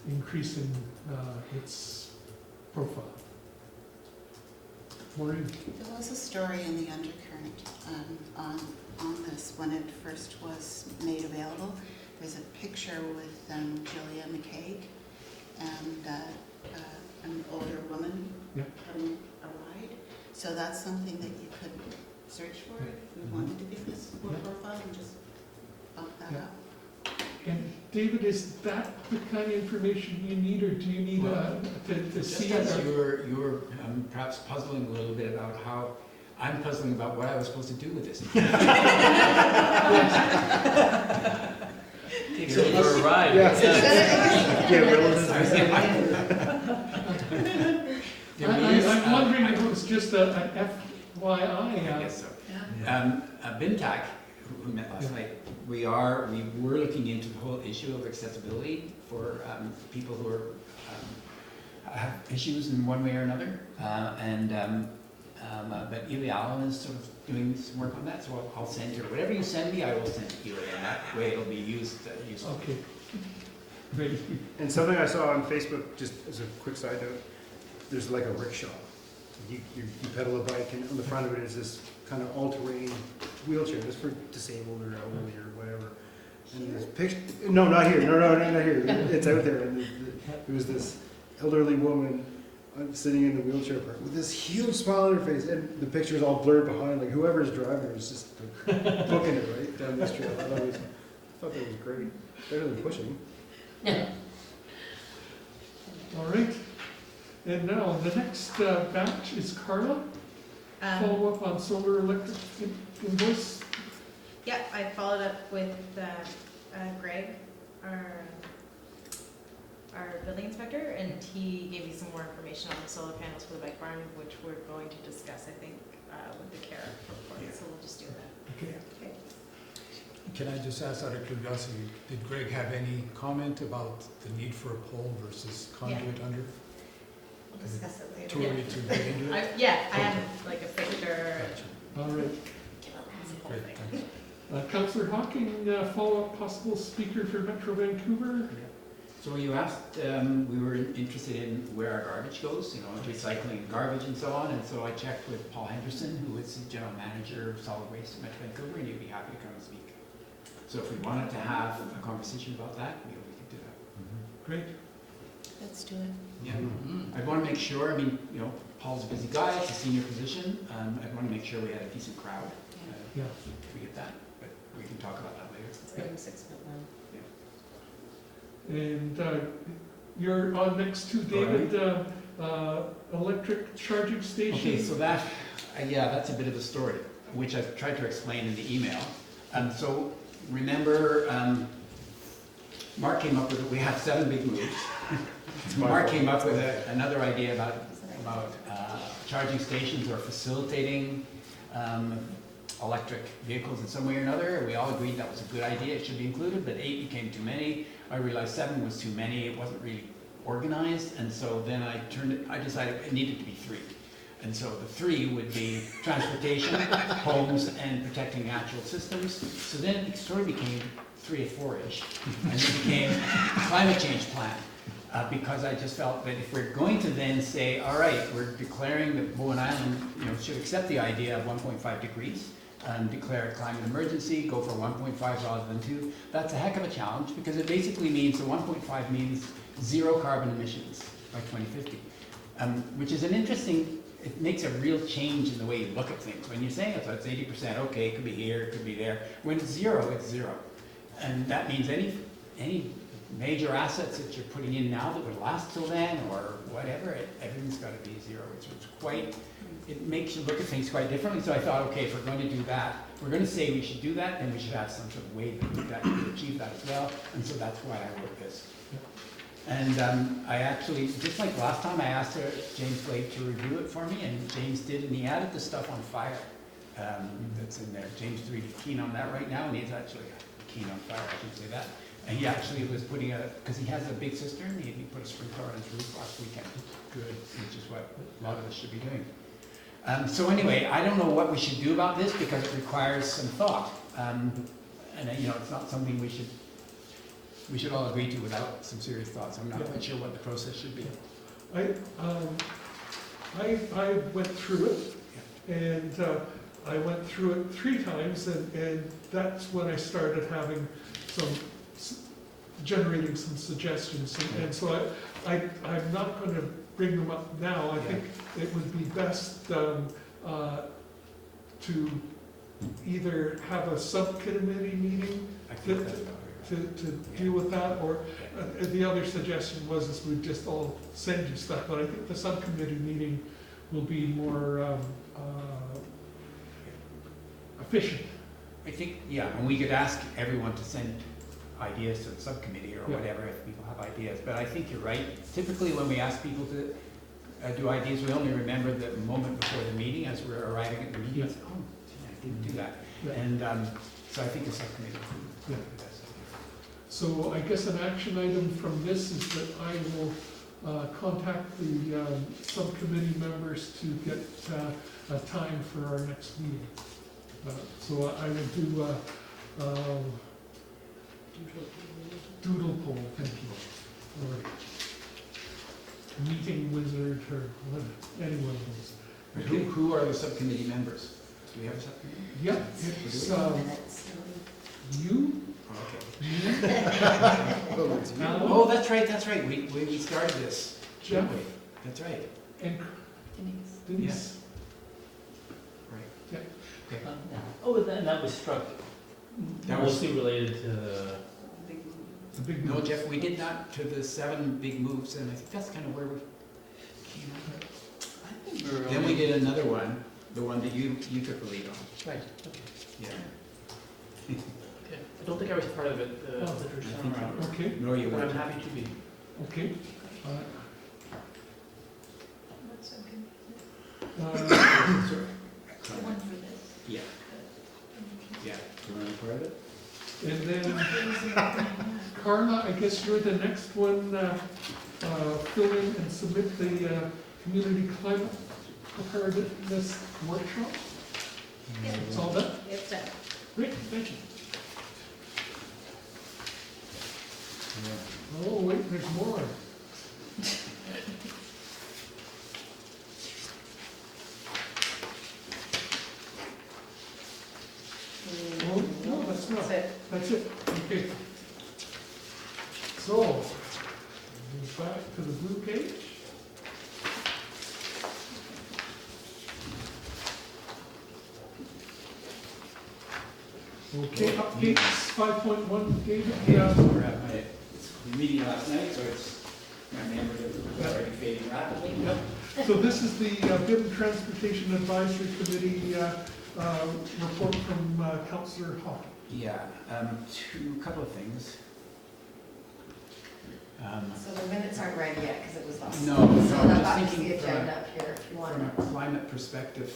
Speaker 1: increasing its profile. Maureen?
Speaker 10: There was a story in the undercurrent on this when it first was made available. There's a picture with Julia McCaig and an older woman having a ride. So that's something that you could search for if you wanted to give this more profile and just bump that up.
Speaker 1: And David, is that the kind of information you need, or do you need to
Speaker 5: Just
Speaker 1: see
Speaker 5: as
Speaker 1: it?
Speaker 5: you were perhaps puzzling a little bit about how, I'm puzzling about what I was supposed to do with this.
Speaker 8: Take it for a ride.
Speaker 9: Yeah. Yeah,
Speaker 1: I'm wondering if it was just an FYI.
Speaker 5: I guess so. BIMTAC, who met last night, we were looking into the whole issue of accessibility for people who are have issues in one way or another, but Eli Allen is sort of doing some work on that, so I'll send her whatever you send me. I will send to Eli, and that way it'll be used.
Speaker 1: Okay. Great.
Speaker 9: And something I saw on Facebook, just as a quick side note, there's like a rickshaw. You pedal a bike, and on the front of it is this kind of all-terrain wheelchair. It's for disabled or elderly or whatever. And this picture, no, not here. No, not here. It's out there. And it was this elderly woman sitting in the wheelchair part with this huge smile on her face, and the picture is all blurred behind. Like whoever's driving is just like, booking it right down this trail. I thought that was great. Better than pushing.
Speaker 1: All right. And now the next batch is Carla. Follow up on solar electric invoice.
Speaker 11: Yeah, I followed up with Greg, our building inspector, and he gave me some more information on the solar panels for the bike barn, which we're going to discuss, I think, with the CARIP report, so we'll just do that.
Speaker 1: Okay.
Speaker 11: Okay.
Speaker 4: Can I just ask out of curiosity, did Greg have any comment about the need for a pole versus conduit under?
Speaker 2: We'll discuss it later.
Speaker 4: Too early to get into it?
Speaker 11: I have like a picture.
Speaker 4: Gotcha.
Speaker 1: All right.
Speaker 4: Great, thanks.
Speaker 1: Councillor Hocking, follow-up possible speaker for Metro Vancouver.
Speaker 5: So you asked, we were interested in where our garbage goes, recycling garbage and so on, and so I checked with Paul Henderson, who is the general manager of solid waste at Metro Vancouver, and he'd be happy to come and speak. So if we wanted to have a conversation about that, we could do that.
Speaker 1: Great.
Speaker 10: Let's do it.
Speaker 5: Yeah. I want to make sure, Paul's a busy guy, it's a senior position, I want to make sure we had a decent crowd.
Speaker 1: Yeah.
Speaker 5: If we get that, but we can talk about that later.
Speaker 2: It's 6 foot long.
Speaker 1: And you're on next to David, electric charging station.
Speaker 5: Okay, so that's a bit of a story, which I've tried to explain in the email. So remember, Mark came up with it. We have 7 big moves. Mark came up with another idea about charging stations or facilitating electric vehicles in some way or another. We all agreed that was a good idea. It should be included, but 8 became too many. I realized 7 was too many. It wasn't really organized, and so then I decided it needed to be 3. And so the 3 would be transportation, homes, and protecting natural systems. So then it sort of became 3 or 4-ish, and it became a climate change plan. Because I just felt that if we're going to then say, all right, we're declaring that Bowen Island, should accept the idea of 1.5 degrees and declare a climate emergency, go for 1.5 rather than 2, that's a heck of a challenge, because it basically means the 1.5 means 0 carbon emissions by 2050, which is an interesting. It makes a real change in the way you look at things. When you're saying it's 80%, okay, it could be here, it could be there. When it's 0, it's 0, and that means any major assets that you're putting in now that would last till then, or whatever, everything's got to be 0. It makes you look at things quite differently. So I thought, okay, if we're going to do that, we're going to say we should do that, then we should have some sort of way to achieve that as well. And so that's why I wrote this. And I actually, just like last time, I asked James Blake to review it for me, and James did, and he added the stuff on fire that's in there. James is really keen on that right now, and he's actually keen on fire, I should say that. And he actually was putting because he has a big cistern, he put a sprinkler on his roof last weekend. Good, which is what a lot of us should be doing. So anyway, I don't know what we should do about this, because it requires some thought. And it's not something we should all agree to without some serious thoughts. I'm not quite sure what the process should be.
Speaker 1: I went through it, and I went through it 3 times, and that's when I started having generating some suggestions, and so I'm not going to bring them up now. I think it would be best to either have a subcommittee meeting to deal with that, or the other suggestion was is we'd just all send you stuff, but I think the subcommittee meeting will be more efficient.
Speaker 5: I think, yeah, and we could ask everyone to send ideas to the subcommittee or
Speaker 1: Yeah.
Speaker 5: whatever if people have ideas. But I think you're right. Typically, when we ask people to do ideas, we only remember the moment before the meeting as we're arriving at the meeting.
Speaker 1: Yeah.
Speaker 5: Say, oh, yeah, I didn't do that.
Speaker 1: Yeah.
Speaker 5: And so I think the subcommittee.
Speaker 1: Yeah. So I guess an action item from this is that I will contact the subcommittee members to get a time for our next meeting. So I will do doodle poll, thank you, or meeting wizard, or whatever, any one of those.
Speaker 5: Who are the subcommittee members? Do we have a subcommittee?
Speaker 1: Yep, it's you,
Speaker 5: Okay.
Speaker 1: me,
Speaker 9: Oh, it's you.
Speaker 1: Alan,
Speaker 5: Oh, that's right. We started this,
Speaker 1: Jeff,
Speaker 5: didn't we? That's right.
Speaker 1: and Denise.
Speaker 5: Right. Okay.
Speaker 8: Oh, that was struck
Speaker 5: That was-
Speaker 8: mostly related to the,
Speaker 1: The big
Speaker 5: No,
Speaker 1: moves.
Speaker 5: Jeff, we did not to the 7 big moves, and I think that's kind of where we came out.
Speaker 8: I think we were
Speaker 5: Then we did another one, the one that you took the lead on.
Speaker 8: Right, okay.
Speaker 5: Yeah.
Speaker 8: Okay. I don't think I was part of it, the
Speaker 1: Oh,
Speaker 8: first
Speaker 5: I
Speaker 8: time
Speaker 5: think
Speaker 8: around,
Speaker 1: Okay,
Speaker 5: No, you
Speaker 8: but I'm
Speaker 5: weren't.
Speaker 8: happy to be.
Speaker 1: okay.
Speaker 6: That's so good.
Speaker 5: Sorry.
Speaker 6: The one for this.
Speaker 5: Yeah, yeah. Do you want to be part of it?
Speaker 1: And then Carla, I guess you're the next one, fill in and submit the community climate preparedness workshop. It's all done?
Speaker 11: It's done.
Speaker 1: Great, thank you. Oh, wait, there's more. Oh, no, that's not.
Speaker 11: That's it.
Speaker 1: That's it, okay. So, move back to the blue page. Okay, updates 5.1, David, yeah.
Speaker 5: We're at my meeting last night, so it's, my memory is already fading rapidly.
Speaker 1: So this is the Bid and Transportation Advisory Committee report from Councillor Hocking.
Speaker 5: Yeah, a couple of things.
Speaker 2: So the minutes aren't ready yet, because it was last.
Speaker 5: No,
Speaker 2: So
Speaker 5: I'm
Speaker 2: that's
Speaker 5: just
Speaker 2: the
Speaker 5: thinking
Speaker 2: agenda up here, if you want.
Speaker 5: From a climate perspective,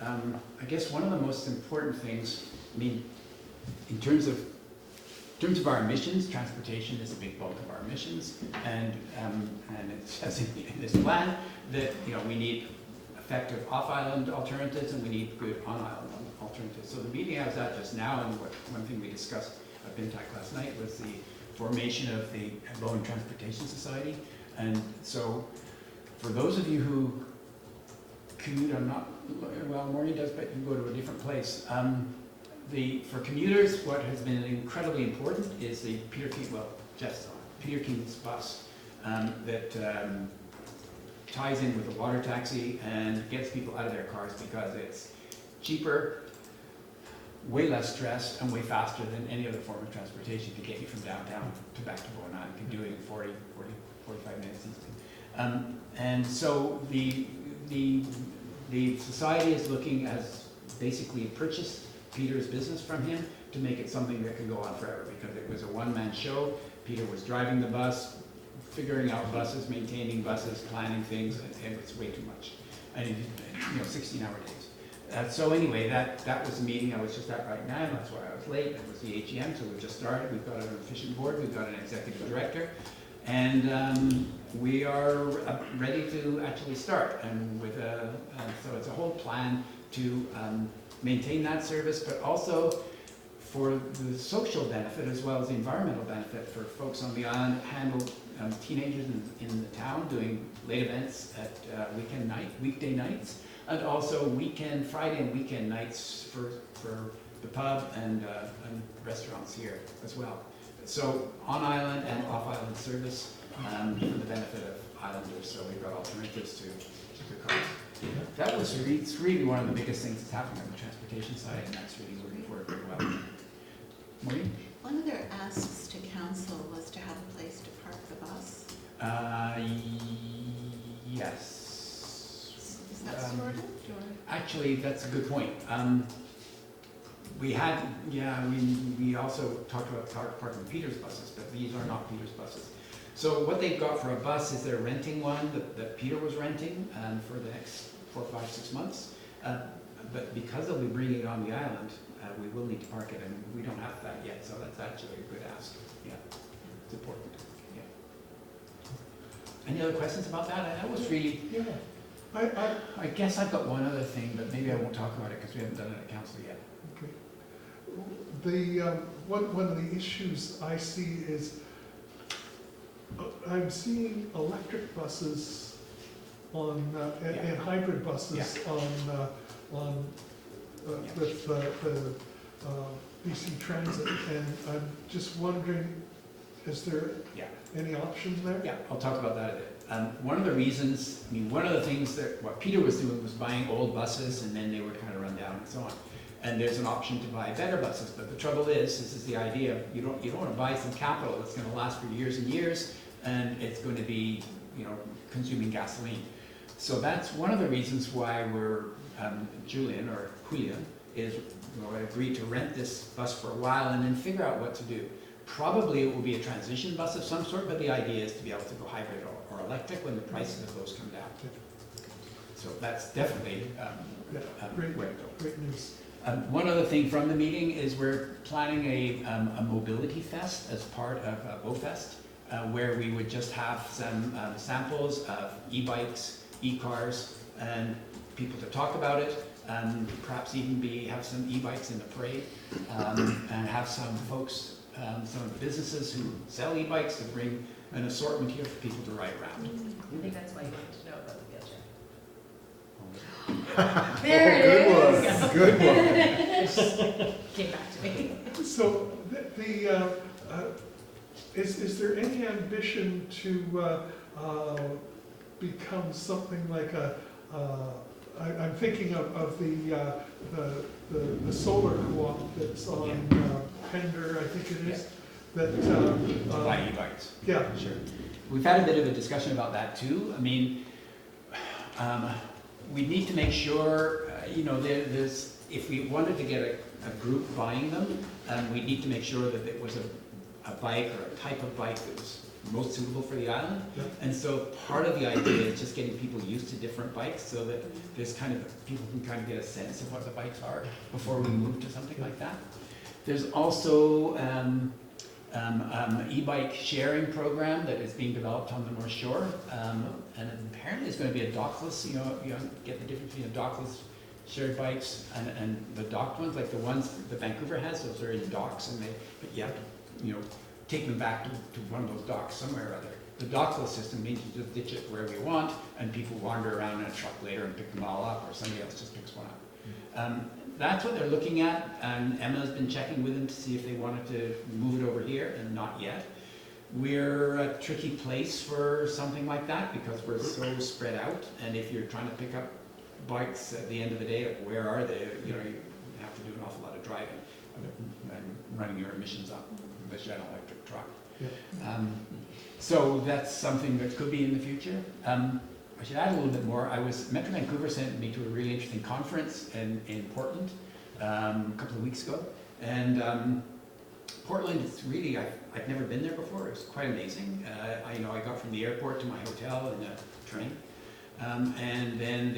Speaker 5: I guess one of the most important things, I mean, in terms of our emissions, transportation is a big bulk of our emissions, and it says in this plan that, you know, we need effective off-island alternatives and we need good on-island alternatives. So the meeting I was at just now, and one thing we discussed at BINTAC last night was the formation of the Bowen Transportation Society. And so for those of you who commute, well, Maureen does, but you go to a different place. For commuters, what has been incredibly important is the Peter King's bus that ties in with the water taxi and gets people out of their cars because it's cheaper, way less stress, and way faster than any other form of transportation to get you from downtown to back to Bowen. You can do it in 45 minutes easily. And so the society is looking as basically purchased Peter's business from him to make it something that can go on forever, because it was a one-man show. Peter was driving the bus, figuring out buses, maintaining buses, planning things, and it was way too much. And 16-hour days. So anyway, that was the meeting I was just at right now. That's why I was late. It was the AGM, so we've just started. We've got an efficient board. We've got an executive director. And we are ready to actually start. And so it's a whole plan to maintain that service, but also for the social benefit as well as the environmental benefit for folks on the island, handle teenagers in the town doing late events at weekday nights, and also Friday and weekend nights for the pub and restaurants here as well. So on-island and off-island service for the benefit of islanders, so we've got alternatives to the cars. That was it's really one of the biggest things that's happening on the transportation side, and that's really moving forward very well. Maureen?
Speaker 10: One of their asks to council was to have a place to park the bus.
Speaker 5: Yes.
Speaker 10: Is that sorted, or?
Speaker 5: Actually, that's a good point. We had, we also talked about parking Peter's buses, but these are not Peter's buses. So what they've got for a bus is they're renting one that Peter was renting for the next 4, 5, 6 months. But because they'll be bringing it on the island, we will need to park it, and we don't have that yet, so that's actually a good ask. Yeah, it's important. Yeah. Any other questions about that? That was really.
Speaker 1: Yeah.
Speaker 5: I guess I've got one other thing, but maybe I won't talk about it because we haven't done it at council yet.
Speaker 1: Okay. The, one of the issues I see is, I'm seeing electric buses on, and hybrid buses on with the BC Transit, and I'm just wondering, is there any options there?
Speaker 5: Yeah, I'll talk about that a bit. One of the reasons, one of the things that what Peter was doing was buying old buses, and then they were kind of run down and so on. And there's an option to buy better buses, but the trouble is, this is the idea, you don't want to buy some capital that's going to last for years and years, and it's going to be, consuming gasoline. So that's one of the reasons why we're, Julian is agreed to rent this bus for a while and then figure out what to do. Probably it will be a transition bus of some sort, but the idea is to be able to go hybrid or electric when the prices of those come down. So that's definitely
Speaker 1: Great,
Speaker 5: where to go.
Speaker 1: great news.
Speaker 5: One other thing from the meeting is we're planning a mobility fest as part of BoFest, where we would just have some samples of e-bikes, e-cars, and people to talk about it, and perhaps even have some e-bikes in the parade, and have some folks, some of the businesses who sell e-bikes to bring an assortment here for people to ride around.
Speaker 11: I think that's why you wanted to know about the wheelchair.
Speaker 2: There it is.
Speaker 9: Good one.
Speaker 11: Came back to me.
Speaker 1: So, is there any ambition to become something like I'm thinking of the solar co-op that's on Pender, I think it is, that.
Speaker 5: Buy e-bikes.
Speaker 1: Yeah.
Speaker 5: Sure. We've had a bit of a discussion about that too. We need to make sure, if we wanted to get a group buying them, we need to make sure that it was a bike or a type of bike that was most suitable for the island.
Speaker 1: Yeah.
Speaker 5: And so part of the idea is just getting people used to different bikes so that there's people can kind of get a sense of what the bikes are before we move to something like that. There's also e-bike sharing program that is being developed on the North Shore, and apparently it's going to be a dockless. You get the difference between a dockless shared bikes and the docked ones, like the ones that Vancouver has. Those are in docks, but you have to take them back to one of those docks somewhere or other. The dockless system means you just ditch it wherever you want, and people wander around in a truck later and pick them all up, or somebody else just picks one up. That's what they're looking at, and Emma's been checking with them to see if they wanted to move it over here, and not yet. We're a tricky place for something like that because we're so spread out, and if you're trying to pick up bikes at the end of the day, where are they? You have to do an awful lot of driving and running your emissions up, unless you have an electric truck.
Speaker 1: Yeah.
Speaker 5: So that's something that could be in the future. I should add a little bit more. Metro Vancouver sent me to a really interesting conference in Portland a couple of weeks ago. And Portland is really, I've never been there before. It's quite amazing. I got from the airport to my hotel in a train. And then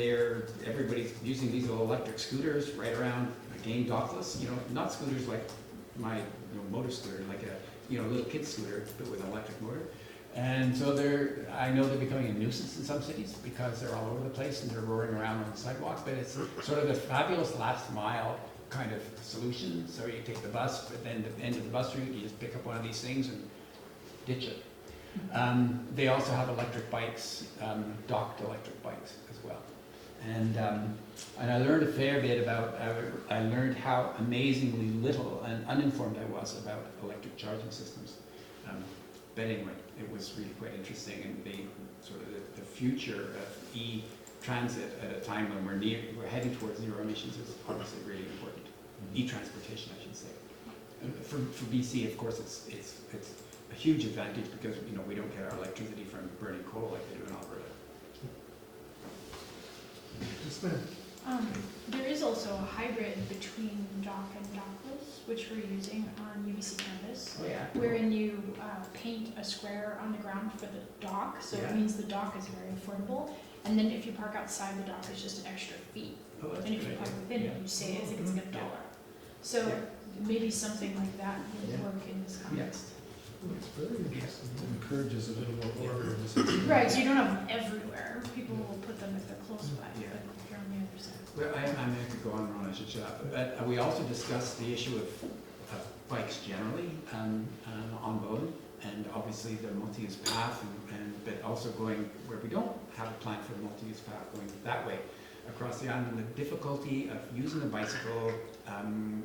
Speaker 5: everybody's using these little electric scooters right around, again, dockless, not scooters like my motor scooter, like a little kid scooter, but with an electric motor. And so I know they're becoming a nuisance in some cities because they're all over the place and they're roaring around on the sidewalk, but it's sort of a fabulous last mile kind of solution. So you take the bus, but then at the end of the bus route, you just pick up one of these things and ditch it. They also have electric bikes, docked electric bikes as well. And I learned a fair bit I learned how amazingly little and uninformed I was about electric charging systems. But anyway, it was really quite interesting, and the future of e-transit at a time when we're heading towards zero emissions is obviously really important. E-transportation, I should say. For BC, of course, it's a huge advantage because, you know, we don't get our electricity from burning coal like they do in Alberta.
Speaker 1: Yes, ma'am.
Speaker 6: There is also a hybrid between dock and dockless, which we're using on UBC campus,
Speaker 5: Oh, yeah.
Speaker 6: wherein you paint a square on the ground for the dock, so
Speaker 5: Yeah.
Speaker 6: it means the dock is very affordable. And then if you park outside the dock, it's just an extra fee.
Speaker 5: Oh, that's
Speaker 6: And
Speaker 5: a
Speaker 6: if
Speaker 5: good
Speaker 6: you park
Speaker 5: idea.
Speaker 6: within it,
Speaker 5: Yeah.
Speaker 6: you say, I think it's like $1.
Speaker 5: Yeah.
Speaker 6: So
Speaker 5: Yeah.
Speaker 6: maybe something like that would
Speaker 5: Yeah.
Speaker 6: work in this context.
Speaker 1: Well, it's very interesting.
Speaker 4: Encourages a little more order in the system.
Speaker 6: Right, so you don't have them everywhere. People will put them if they're close by,
Speaker 5: Yeah.
Speaker 6: but if you're on the other side.
Speaker 5: Well, I mean, I could go on and on, I should shut up. But we also discussed the issue of bikes generally on Bowen, and obviously the multi-use path, but also going where we don't have a plan for the multi-use path, going that way across the island. The difficulty of using a bicycle on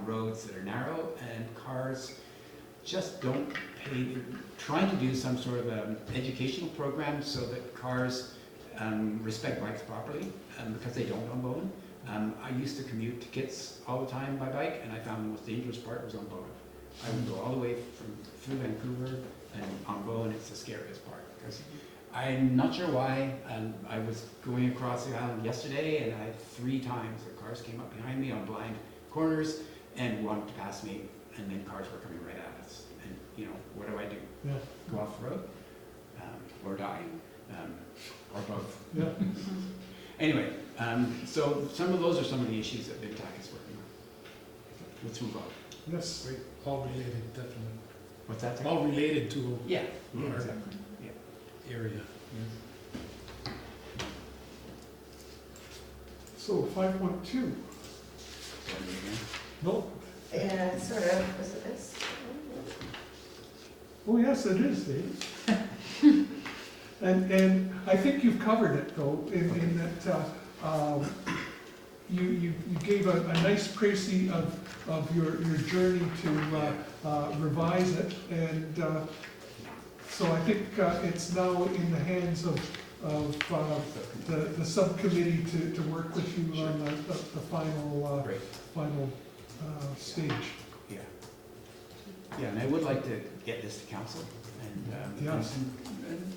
Speaker 5: roads that are narrow and cars just don't pay. Trying to do some sort of educational program so that cars respect bikes properly, because they don't on Bowen. I used to commute to Kits all the time by bike, and I found the most dangerous part was on Bowen. I would go all the way through Vancouver, and on Bowen it's the scariest part. Because I'm not sure why, I was going across the island yesterday, and I had 3 times the cars came up behind me on blind corners and wanted to pass me, and then cars were coming right at us. And, you know, what do?
Speaker 1: Yeah.
Speaker 5: Go off the road? Or die? Or both?
Speaker 1: Yeah.
Speaker 5: Anyway, so some of those are some of the issues that Big TAC is working on. Let's move on.
Speaker 1: Yes.
Speaker 4: Great, all related, definitely.
Speaker 5: What's that?
Speaker 4: All related to
Speaker 5: Yeah,
Speaker 4: Our-
Speaker 5: exactly.
Speaker 4: area.
Speaker 1: So 5.2. No.
Speaker 2: Yeah, sort of, was it this?
Speaker 1: Oh, yes, it is, Dave. And I think you've covered it though, in that you gave a nice précis of your journey to revise it. And so I think it's now in the hands of the subcommittee to work with you on the final
Speaker 5: Great.
Speaker 1: final stage.
Speaker 5: Yeah. Yeah, and I would like to get this to council and,
Speaker 1: Yes.
Speaker 5: and,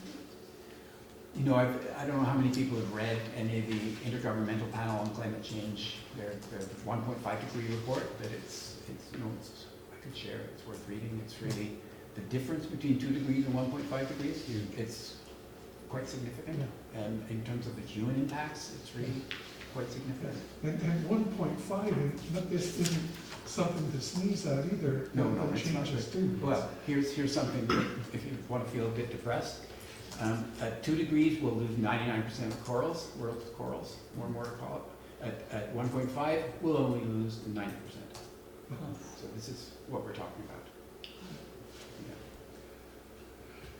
Speaker 5: you know, I don't know how many people have read any of the Intergovernmental Panel on Climate Change, their 1.5 degree report, but it's, you know, I could share it, it's worth reading. It's really, the difference between 2 degrees and 1.5 degrees, it's quite significant. And in terms of the human impacts, it's really quite significant.
Speaker 1: And 1.5 isn't something to sneeze at either.
Speaker 5: No,
Speaker 1: The
Speaker 5: it's not.
Speaker 1: changes too.
Speaker 5: Well, here's something that if you want to feel a bit depressed. At 2 degrees, we'll lose 99% of corals, world's corals, more and more to call it. At 1.5, we'll only lose 90%. So this is what we're talking about.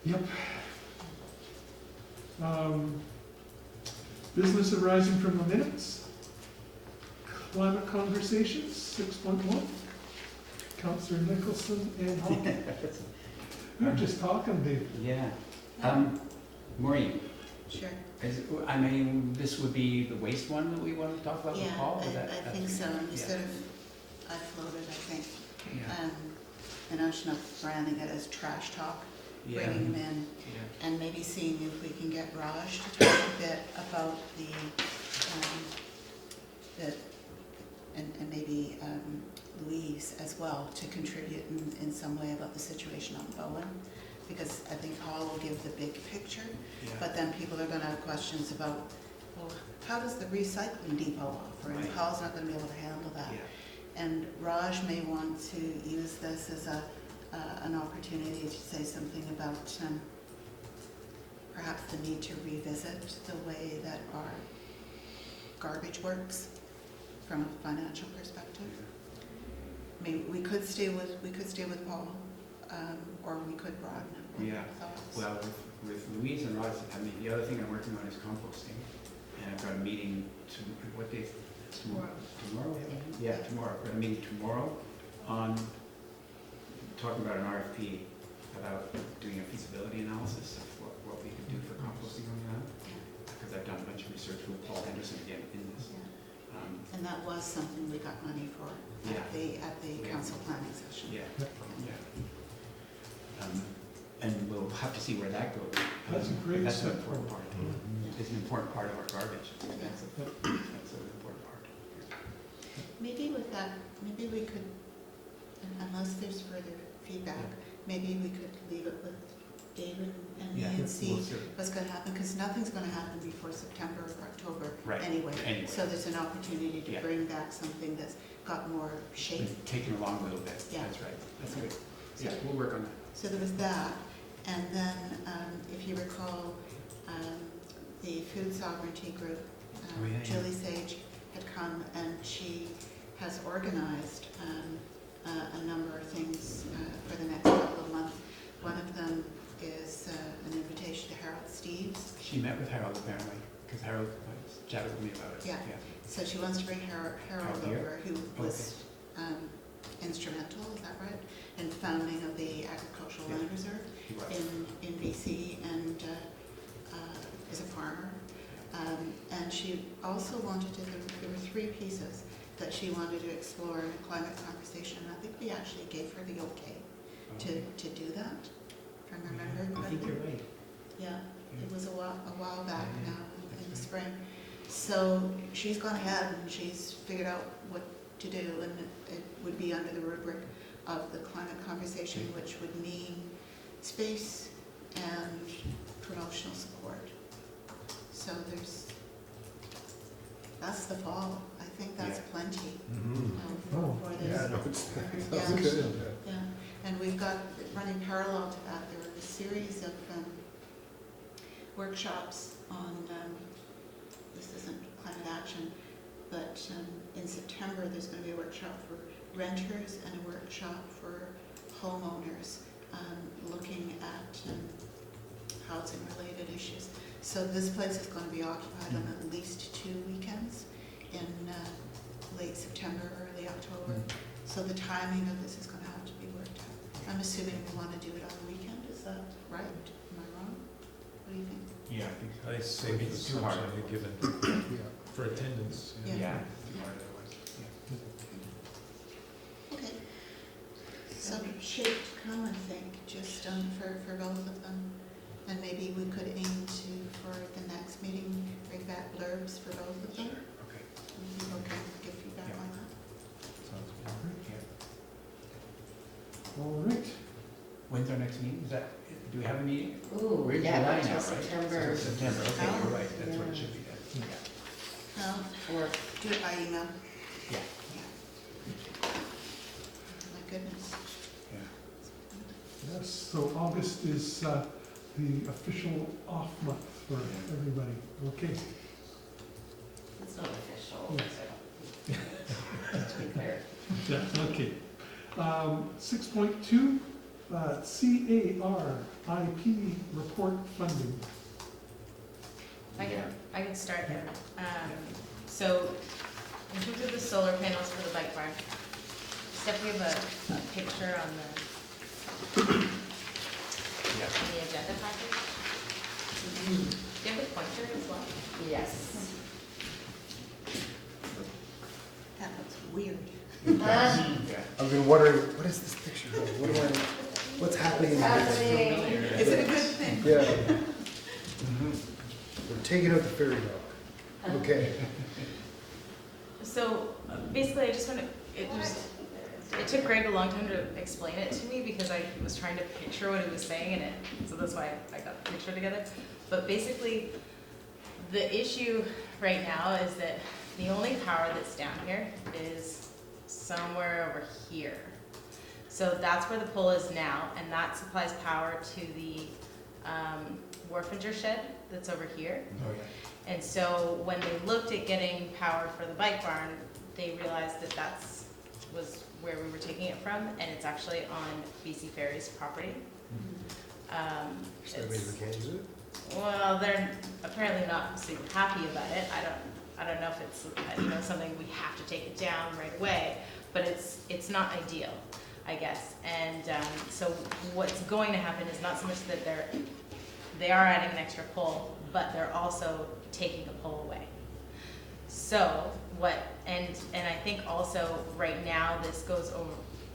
Speaker 5: Yeah.
Speaker 1: Yep. Business arising from the minutes. Climate conversations, 6.1. Councillor Nicholson and Hocking. We were just talking, Dave.
Speaker 5: Yeah. Maureen,
Speaker 10: Sure.
Speaker 5: I mean, this would be the waste one that we want to talk about with
Speaker 10: Yeah,
Speaker 5: Paul? Is
Speaker 10: I
Speaker 5: that-
Speaker 10: think so, and we
Speaker 5: yeah.
Speaker 10: sort of, I floated, I think,
Speaker 5: Yeah.
Speaker 10: the notion of branding it as trash talk,
Speaker 5: Yeah.
Speaker 10: bringing them in,
Speaker 5: Yeah.
Speaker 10: and maybe seeing if we can get Raj to talk a bit about and maybe Louise as well, to contribute in some way about the situation on Bowen, because I think Paul will give the big picture,
Speaker 5: Yeah.
Speaker 10: but then people are gonna have questions about, well, how does the recycling depot operate?
Speaker 5: Right.
Speaker 10: Paul's not gonna be able to handle that.
Speaker 5: Yeah.
Speaker 10: And Raj may want to use this as an opportunity to say something about perhaps the need to revisit the way that our garbage works from a financial perspective. I mean, we could stay with Paul, or we could broaden it. What are your
Speaker 5: Yeah.
Speaker 10: thoughts?
Speaker 5: Well, with Louise and Ross, I mean, the other thing I'm working on is composting, and I've got a meeting what day? Tomorrow. Tomorrow? Yeah, tomorrow. I've got a meeting tomorrow on talking about an RFP about doing a feasibility analysis of what we could do for composting on the island, because I've done a bunch of research with Paul Henderson again in this.
Speaker 10: And that was something we got money for.
Speaker 5: Yeah,
Speaker 10: at the council planning session.
Speaker 5: Yeah, yeah. And we'll have to see where that goes.
Speaker 1: That's a great
Speaker 5: That's an
Speaker 1: step
Speaker 5: important
Speaker 1: forward.
Speaker 5: part. It's an important part of our garbage. That's an important part.
Speaker 10: Maybe with that, maybe we could, unless there's further feedback, maybe we could leave it with David and me
Speaker 5: Yeah,
Speaker 10: and see
Speaker 5: we'll see.
Speaker 10: what's gonna happen, because nothing's gonna happen before September or October
Speaker 5: Right.
Speaker 10: anyway.
Speaker 5: Anyway.
Speaker 10: So there's an opportunity to
Speaker 5: Yeah.
Speaker 10: bring back something that's got more shape.
Speaker 5: Taking along a little bit.
Speaker 10: Yeah.
Speaker 5: That's right. That's good.
Speaker 10: So-
Speaker 5: Yeah, we'll work on that.
Speaker 10: So there was that, and then, if you recall, the food sovereignty group,
Speaker 5: Oh, yeah, yeah.
Speaker 10: Julie Sage had come and she has organized a number of things for the next couple of months. One of them is an invitation to Harold Steves.
Speaker 5: She met with Harold apparently, because Harold chatted with me about it.
Speaker 10: Yeah. So she wants to bring Harold
Speaker 5: Harold here?
Speaker 10: over, who was instrumental, is that right, in founding of the Agricultural
Speaker 5: Yeah.
Speaker 10: Land Reserve
Speaker 5: He was.
Speaker 10: in BC, and is a farmer. And she also wanted to, there were 3 pieces that she wanted to explore in a climate conversation, and I think we actually gave her the okay to do that, if I remember
Speaker 5: I think
Speaker 10: correctly.
Speaker 5: you're right.
Speaker 10: Yeah, it was a while back now, in the spring. So she's gone ahead and she's figured out what to do, and it would be under the rubric of the climate conversation, which would mean space and promotional support. So that's the fall. I think that's
Speaker 5: Yeah.
Speaker 10: plenty
Speaker 1: Oh,
Speaker 10: for
Speaker 9: Yeah,
Speaker 10: this.
Speaker 9: no, it's,
Speaker 10: Yeah.
Speaker 9: sounds good.
Speaker 10: Yeah, and we've got, running parallel to that, there are a series of workshops on, this isn't climate action, but in September, there's going to be a workshop for renters and a workshop for homeowners, looking at housing-related issues. So this place is going to be occupied on at least 2 weekends in late September, early October. So the timing of this is going to have to be worked out. I'm assuming we want to do it on the weekend, is that right? Am I wrong? What do you think?
Speaker 5: Yeah, I think so.
Speaker 4: I say it's
Speaker 5: Too hard.
Speaker 4: given
Speaker 9: Yeah.
Speaker 4: for attendance.
Speaker 10: Yeah.
Speaker 5: Yeah. Too hard otherwise. Yeah.
Speaker 10: Okay. Some shape to come, I think, just for both of them. And maybe we could aim to, for the next meeting, bring back blurbs for both of them.
Speaker 5: Okay.
Speaker 10: And people can give feedback
Speaker 5: Yeah.
Speaker 10: on that.
Speaker 5: Sounds good. Yeah.
Speaker 1: All right.
Speaker 5: When's our next meeting? Is that, do we have a meeting?
Speaker 2: Ooh,
Speaker 5: We're in
Speaker 2: yeah,
Speaker 5: July
Speaker 2: until
Speaker 5: now, right?
Speaker 2: September.
Speaker 5: So September, okay,
Speaker 10: Oh.
Speaker 5: you're right, that's what it
Speaker 2: Yeah.
Speaker 5: should be then. Yeah.
Speaker 10: Or do it by email.
Speaker 5: Yeah.
Speaker 10: My goodness.
Speaker 5: Yeah.
Speaker 1: Yes, so August is the official off month for everybody. Okay.
Speaker 2: It's not official,
Speaker 1: Yeah.
Speaker 2: so, to be clear.
Speaker 1: Yeah, okay. 6.2, CARIP report funding.
Speaker 11: I can start here. So, in terms of the solar panels for the bike barn, Steph, we have a picture on the agenda package. Do you have a pointer as well?
Speaker 2: Yes.
Speaker 10: That looks weird.
Speaker 5: Yeah.
Speaker 9: I've been wondering, what is this picture of? What's happening in
Speaker 2: What's
Speaker 9: this?
Speaker 2: happening?
Speaker 10: Is it a good thing?
Speaker 9: Yeah. We're taking out the fairy dog. Okay.
Speaker 11: So, basically, I just want to, it took Greg a long time to explain it to me because I was trying to picture what he was saying, so that's why I got the picture together. But basically, the issue right now is that the only power that's down here is somewhere over here. So that's where the pole is now, and that supplies power to the Wharfinger shed that's over here.
Speaker 5: Oh, yeah.
Speaker 11: And so when they looked at getting power for the bike barn, they realized that was where we were taking it from, and it's actually on BC Ferry's property.
Speaker 9: So that means we can't use it?
Speaker 11: Well, they're apparently not super happy about it. I don't know if it's something we have to take it down right away, but it's not ideal, I guess. And so what's going to happen is not so much that they are adding an extra pole, but they're also taking a pole away. So and I think also right now this goes over,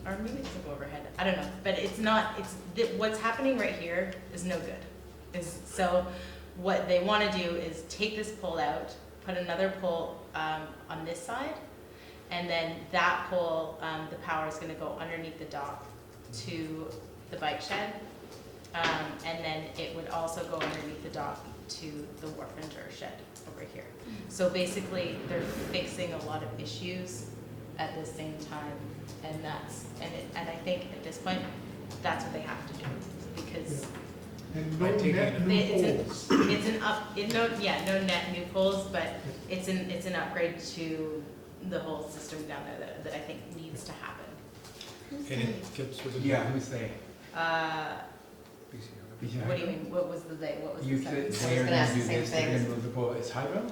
Speaker 11: or maybe it doesn't go overhead, I don't know, but it's not, what's happening right here is no good. So what they wanna do is take this pole out, put another pole, on this side, and then that pole, the power is gonna go underneath the dock to the bike shed. And then it would also go underneath the dock to the wharfinger shed over here. So basically, they're fixing a lot of issues at the same time, and I think at this point, that's what they have to do, because
Speaker 1: And
Speaker 4: By
Speaker 1: no
Speaker 4: taking
Speaker 1: net
Speaker 4: it-
Speaker 1: new
Speaker 11: it's
Speaker 1: poles.
Speaker 11: no net new poles, but it's an upgrade to the whole system down there that I think needs to happen.
Speaker 4: And it gets rid of.
Speaker 5: Yeah, who's they?
Speaker 11: What do you mean, what was the they, what was
Speaker 5: You
Speaker 11: the
Speaker 5: said
Speaker 11: sentence?
Speaker 5: they're
Speaker 2: gonna
Speaker 5: gonna
Speaker 2: ask
Speaker 5: do
Speaker 2: the same
Speaker 5: this, they're
Speaker 2: thing.
Speaker 5: gonna move the pole, it's hydro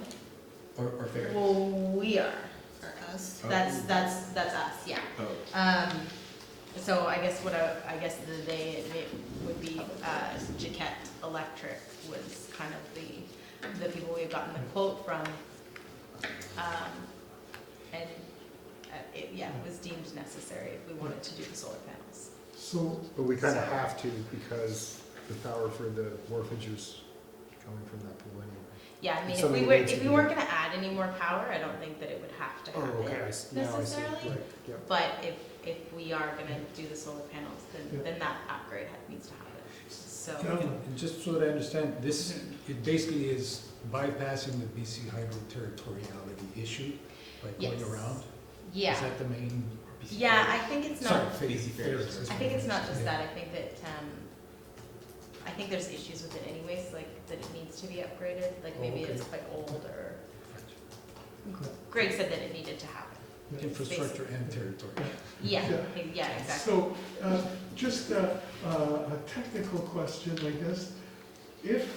Speaker 5: or fair?
Speaker 11: Well, we are,
Speaker 10: For us,
Speaker 5: Oh.
Speaker 11: that's us, yeah.
Speaker 5: Oh,
Speaker 11: So I guess I guess the they, it would be, Jaquette Electric was kind of the people we had gotten the quote from. And, it was deemed necessary if we wanted to do the solar panels.
Speaker 1: So,
Speaker 9: But we kind of have to because the power for the wharfinger's coming from that pool anyway.
Speaker 11: Yeah, I mean,
Speaker 9: So we need to
Speaker 11: if we
Speaker 9: do-
Speaker 11: weren't gonna add any more power, I don't think that it would have to
Speaker 9: Oh, okay,
Speaker 11: happen
Speaker 9: I see, now I see,
Speaker 11: necessarily.
Speaker 9: right, yeah.
Speaker 11: But if we are gonna do the solar panels,
Speaker 1: Yeah.
Speaker 11: then that upgrade needs to happen, so.
Speaker 1: Gentlemen,
Speaker 4: And just so that I understand, this, it basically is bypassing the BC hydro territoriality issue by going
Speaker 11: Yes.
Speaker 4: around?
Speaker 11: Yeah,
Speaker 4: Is that the main?
Speaker 11: yeah, I think it's not,
Speaker 4: Sorry,
Speaker 5: BC Fairs.
Speaker 11: I think it's not just
Speaker 4: Yeah.
Speaker 11: that, I think that, I think there's issues with it anyways, like, that it needs to be upgraded, like, maybe
Speaker 4: okay.
Speaker 11: it's quite old, or, Greg said that it needed to happen.
Speaker 4: Infrastructure and territory.
Speaker 11: Yeah,
Speaker 1: Yeah.
Speaker 11: yeah, exactly.
Speaker 1: so, just a technical question, I guess. If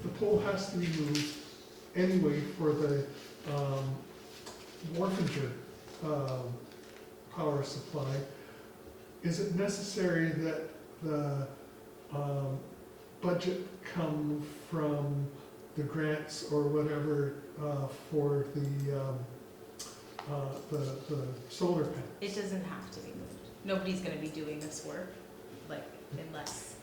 Speaker 1: the pole has to be moved anyway for the wharfinger power supply, is it necessary that the budget come from the grants or whatever for the solar panels?
Speaker 11: It doesn't have to be moved. Nobody's gonna be doing this work, like, unless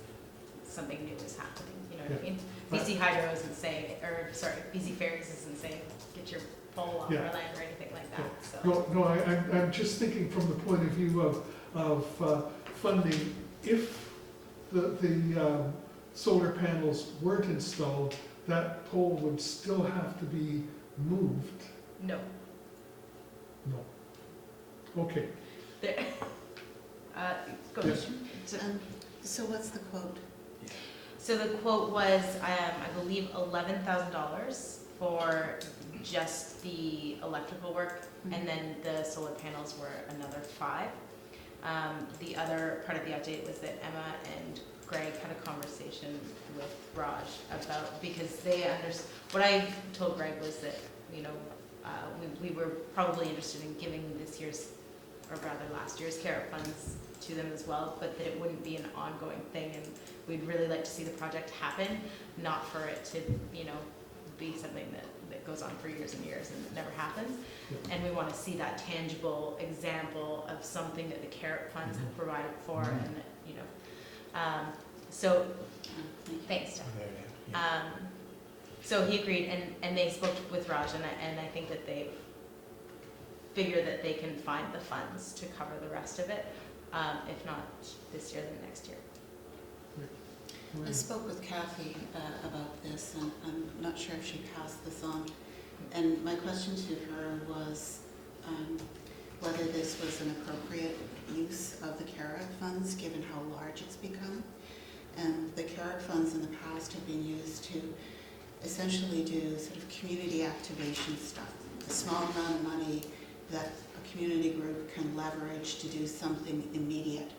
Speaker 11: something new is happening, you know what I mean? BC Hydro isn't saying, or, sorry, BC Ferries isn't saying, get your pole off our
Speaker 1: Yeah.
Speaker 11: land or anything like that, so.
Speaker 1: No, I'm just thinking from the point of view of funding. If the solar panels weren't installed, that pole would still have to be moved.
Speaker 11: No,
Speaker 1: No. Okay.
Speaker 11: there, go
Speaker 1: Yes.
Speaker 11: ahead.
Speaker 10: So what's the quote?
Speaker 11: So the quote was, I believe, $11,000 for just the electrical work, and then the solar panels were another $5,000. The other part of the update was that Emma and Greg had a conversation with Raj about, because they what I told Greg was that, you know, we were probably interested in giving this year's, or rather last year's CARIP funds to them as well, but that it wouldn't be an ongoing thing, and we'd really like to see the project happen, not for it to, you know, be something that goes on for years and years and never happens.
Speaker 1: Yeah.
Speaker 11: And we want to see that tangible example of something that the CARIP funds have provided for, and that, you know. So, thanks, Jeff.
Speaker 5: There, yeah.
Speaker 11: So he agreed, and they spoke with Raj, and I think that they figure that they can find the funds to cover the rest of it, if not this year, then next year.
Speaker 10: I spoke with Kathy about this, and I'm not sure if she passed this on. And my question to her was whether this was an appropriate use of the CARIP funds, given how large it's become. And the CARIP funds in the past have been used to essentially do sort of community activation stuff, a small amount of money that a community group can leverage to do something immediate,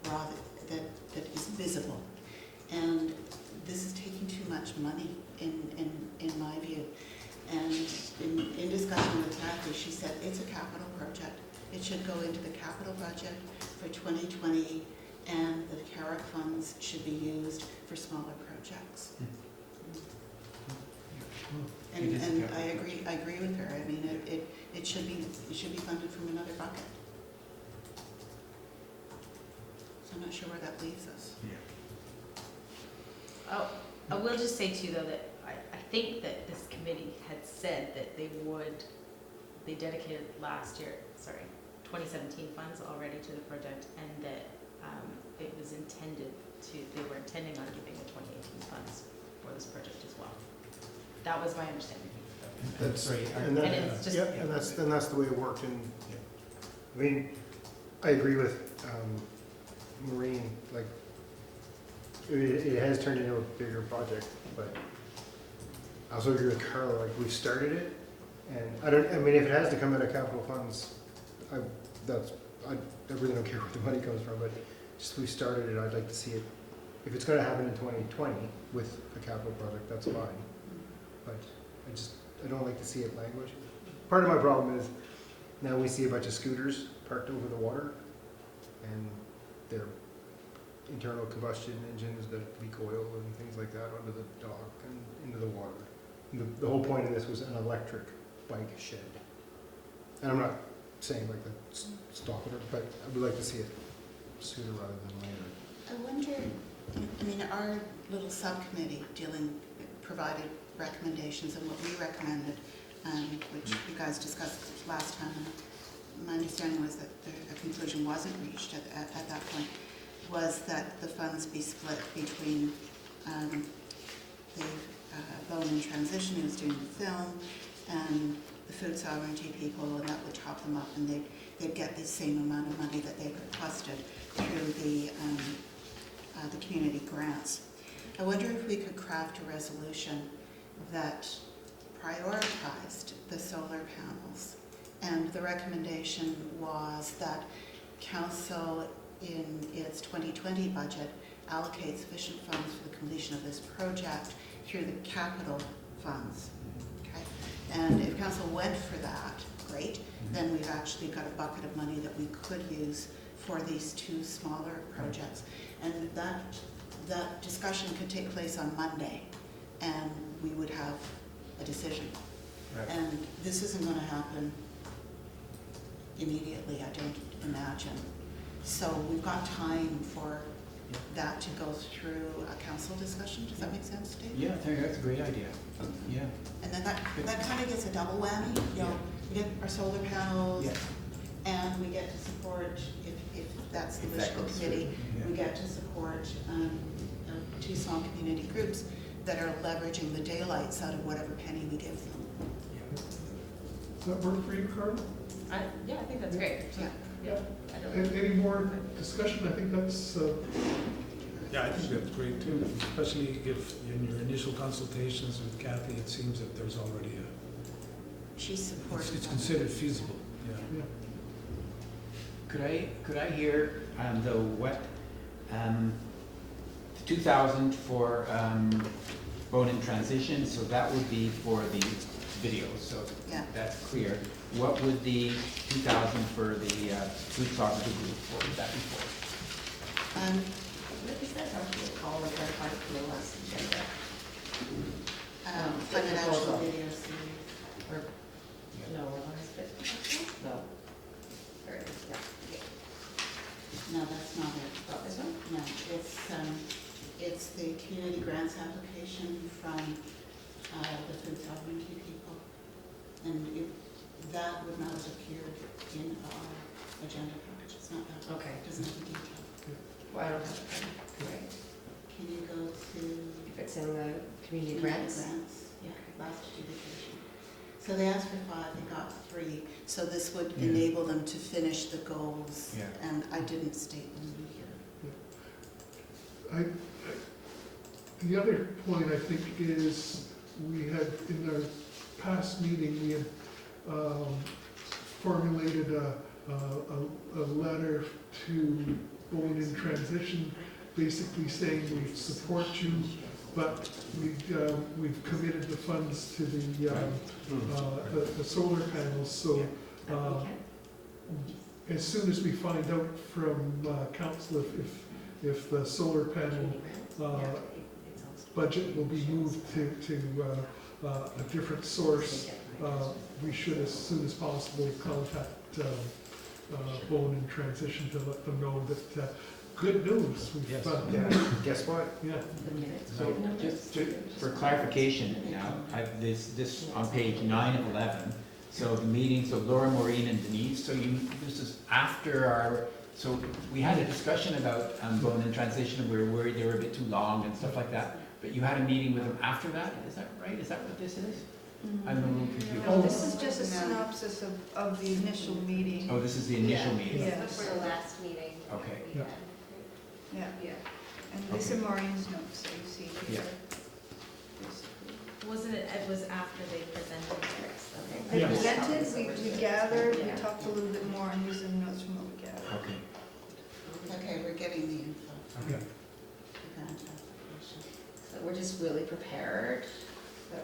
Speaker 10: rather that is visible. And this is taking too much money in my view. And in discussion with Kathy, she said it's a capital project. It should go into the capital budget for 2020, and the CARIP funds should be used for smaller projects.
Speaker 5: It is a
Speaker 10: And
Speaker 5: capital
Speaker 10: I agree with her. I mean, it should be funded from another bucket. So I'm not sure where that leaves us.
Speaker 11: Oh, I will just say too, though, that I think that this committee had said that they dedicated last year, 2017 funds already to the project, and that it was they were intending on giving the 2018 funds for this project as well. That was my understanding.
Speaker 9: That's
Speaker 5: Right.
Speaker 9: and that,
Speaker 11: And it's just-
Speaker 9: yep, and that's the way it worked. And I mean, I agree with Maureen. Like, it has turned into a bigger project, but I also agree with Carla. Like, we've started it, and I mean, if it has to come out of capital funds, I really don't care where the money comes from. But just we started it. I'd like to see it. If it's going to happen in 2020 with a capital project, that's fine. But I don't like to see it languish. Part of my problem is now we see a bunch of scooters parked over the water, and they're internal combustion engines that leak oil and things like that onto the dock and into the water. And the whole point of this was an electric bike shed. And I'm not saying like the stop it, but I would like to see it sooner rather than later.
Speaker 10: I wonder, I mean, our little subcommittee provided recommendations and what we recommended, which you guys discussed last time. And my understanding was that a conclusion wasn't reached at that point, was that the funds be split between the Bowen in Transition, who's doing the film, and the food sovereignty people, and that would top them up, and they'd get the same amount of money that they requested through the community grants. I wonder if we could craft a resolution that prioritized the solar panels. And the recommendation was that council in its 2020 budget allocate sufficient funds for the completion of this project through the capital funds. Okay? And if council went for that, great, then we've actually got a bucket of money that we could use for these two smaller projects. And that discussion could take place on Monday, and we would have a decision.
Speaker 5: Right.
Speaker 10: And this isn't going to happen immediately, I don't imagine. So we've got time for that to go through a council discussion. Does that make sense, Dave?
Speaker 5: Yeah, I think that's a great idea. Yeah.
Speaker 10: And then that kind of gets a double whammy. You know, we get our solar panels,
Speaker 5: Yeah.
Speaker 10: and we get to support, if that's the
Speaker 5: If
Speaker 10: wish
Speaker 5: that
Speaker 10: of
Speaker 5: goes
Speaker 10: the committee,
Speaker 5: through,
Speaker 10: we get to support two small community groups that are leveraging the daylights out of whatever penny we give them.
Speaker 1: Does that work for you, Carla?
Speaker 11: Yeah, I think that's great.
Speaker 10: Yeah.
Speaker 11: Yeah. I don't
Speaker 1: Any more discussion? I think that's,
Speaker 4: Yeah, I think that's great too, especially if in your initial consultations with Kathy, it seems that there's already
Speaker 10: She's supportive.
Speaker 4: it's
Speaker 10: of it.
Speaker 4: considered feasible, yeah.
Speaker 1: yeah.
Speaker 5: Could I hear the 2,000 for Bowen in Transition, so that would be for the videos, so
Speaker 10: Yeah.
Speaker 5: that's clear. What would the 2,000 for the food sovereignty group, what would that be for?
Speaker 2: What is that actually called, identified from the last agenda?
Speaker 10: Funded actual
Speaker 2: proposal.
Speaker 10: video series.
Speaker 2: Or, no, what is it? No. There it is, yeah. Okay.
Speaker 10: No, that's not it.
Speaker 2: Not this one?
Speaker 10: No, it's the community grants application from the food sovereignty people. And that would not have appeared in our agenda package. It's not that.
Speaker 2: Okay.
Speaker 10: It doesn't have the detail.
Speaker 2: Well, I don't have it. Right.
Speaker 10: Can you go to?
Speaker 2: If it's in the community grants?
Speaker 10: Yeah, last adjudication. So they asked for 5, they got 3. So this would
Speaker 5: Yeah.
Speaker 10: enable them to finish the goals.
Speaker 5: Yeah.
Speaker 10: And I didn't state them here.
Speaker 1: The other point, I think, is we had, in our past meeting, we had formulated a letter to Bowen in Transition, basically saying we support you, but we've committed the funds to the solar panels, so as soon as we find out from council if the solar panel budget will be moved to a different source, we should, as soon as possible, contact Bowen in transition to let them know that, good news. We've,
Speaker 4: Yes.
Speaker 9: Yeah, guess what?
Speaker 1: yeah,
Speaker 5: So for clarification now, this on page 9 of 11, so the meeting, so Laura, Maureen and Denise, so this is after our, so we had a discussion about Bowen in transition, and we were worried they were a bit too long and stuff like that, but you had a meeting with them after that, is that right? Is that what this is? I'm a little confused.
Speaker 3: No, this is just a synopsis of the initial meeting.
Speaker 5: Oh, this is the initial
Speaker 3: Yeah.
Speaker 5: meeting?
Speaker 3: Yeah.
Speaker 7: Before the last meeting. that
Speaker 5: Okay.
Speaker 7: we
Speaker 1: Yeah.
Speaker 7: had.
Speaker 3: Yeah,
Speaker 7: Yeah.
Speaker 3: and these are Maureen's notes that you see here.
Speaker 11: Wasn't it, it was after they presented theirs,
Speaker 3: We
Speaker 1: Yeah.
Speaker 3: presented, we gathered, we talked a little bit more, and these are the notes from what we gathered.
Speaker 5: Okay.
Speaker 10: Okay, we're getting the info.
Speaker 1: yeah.
Speaker 10: Grant application.
Speaker 2: So we're just really prepared, so.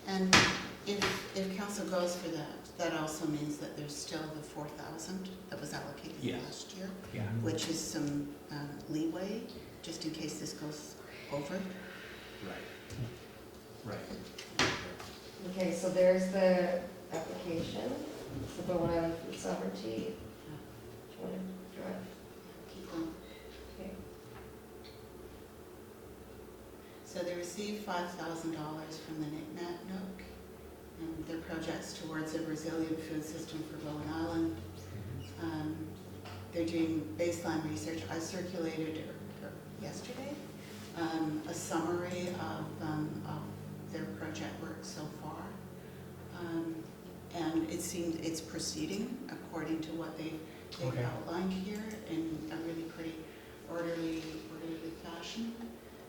Speaker 10: And if council goes for that, that also means that there's still the 4,000 that was allocated
Speaker 5: Yes.
Speaker 10: last year,
Speaker 5: Yeah.
Speaker 10: which is some leeway, just in case this goes over.
Speaker 5: Right.
Speaker 2: Okay, so there's the application, the Bowen Island Food Sovereignty. Do you want to draw it?
Speaker 10: Keep going.
Speaker 2: Okay.
Speaker 10: So they received $5,000 from the NICMAT NOC, and their projects towards a resilient food system for Bowen Island. They're doing baseline research. I circulated yesterday a summary of their project work so far. And it seems it's proceeding according to what they've
Speaker 5: Okay.
Speaker 10: outlined here in a really pretty orderly fashion.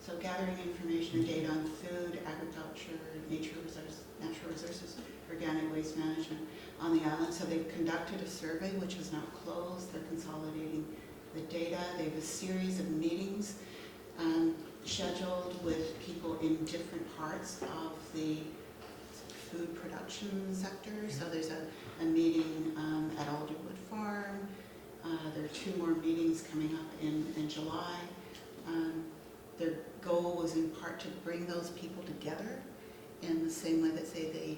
Speaker 10: So gathering information and data on food, agriculture, natural resources, organic waste management on the island. So they've conducted a survey which is now closed. They're consolidating the data. They have a series of meetings scheduled with people in different parts of the food production sector. So there's a meeting at Alderwood Farm. There are 2 more meetings coming up in July. Their goal was in part to bring those people together in the same way that, say, the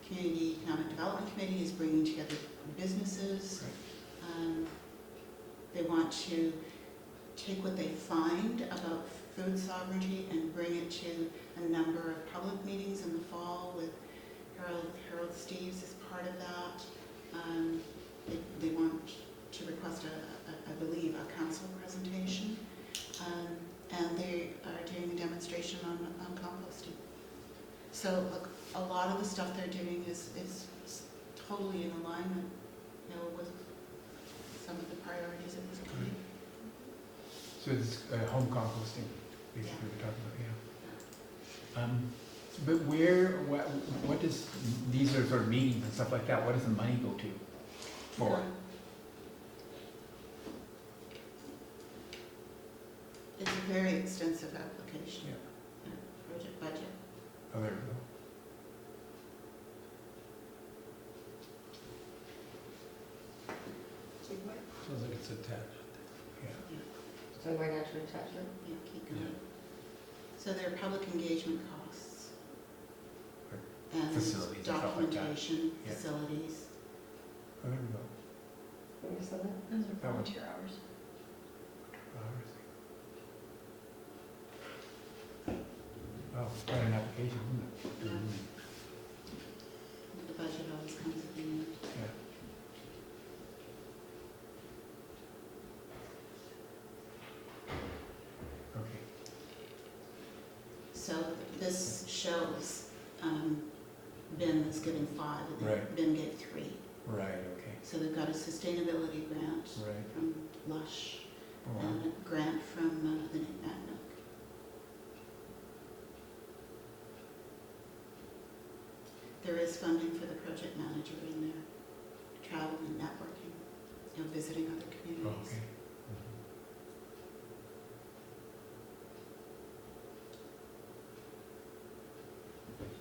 Speaker 10: Community Economic Development Committee is bringing together businesses. They want to take what they find about food sovereignty and bring it to a number of public meetings in the fall with Harold Steves as part of that. They want to request, I believe, a council presentation. And they are doing a demonstration on composting. So look, a lot of the stuff they're doing is totally in alignment, with some of the priorities of this committee.
Speaker 5: So it's home composting, basically we're talking about, yeah. But what does, these are sort of meetings and stuff like that, what does the money go to for?
Speaker 10: It's a very extensive application.
Speaker 5: Yeah.
Speaker 10: Project budget.
Speaker 5: Oh, there we go.
Speaker 4: Sounds like it's attached.
Speaker 5: Yeah.
Speaker 2: So we're not to attachment?
Speaker 10: Yeah, keep going. So there are public engagement costs. And
Speaker 5: Facilities and stuff like that.
Speaker 10: documentation,
Speaker 5: Yeah.
Speaker 10: facilities.
Speaker 5: Oh, there we go.
Speaker 2: What you said that?
Speaker 6: Those are
Speaker 5: That one.
Speaker 6: volunteer hours.
Speaker 5: Oh, it's quite an application, isn't it?
Speaker 10: Yeah. The budget always comes at the end.
Speaker 5: Yeah. Okay.
Speaker 10: So this shows Ben is getting 5 and then
Speaker 5: Right.
Speaker 10: Ben gave 3.
Speaker 5: Right, okay.
Speaker 10: So they've got a sustainability grant
Speaker 5: Right.
Speaker 10: from Lush
Speaker 5: Oh, wow.
Speaker 10: and a grant from the NICMAT NOC. There is funding for the project manager in there, travel and networking, visiting other
Speaker 5: Oh,
Speaker 10: communities.
Speaker 5: okay.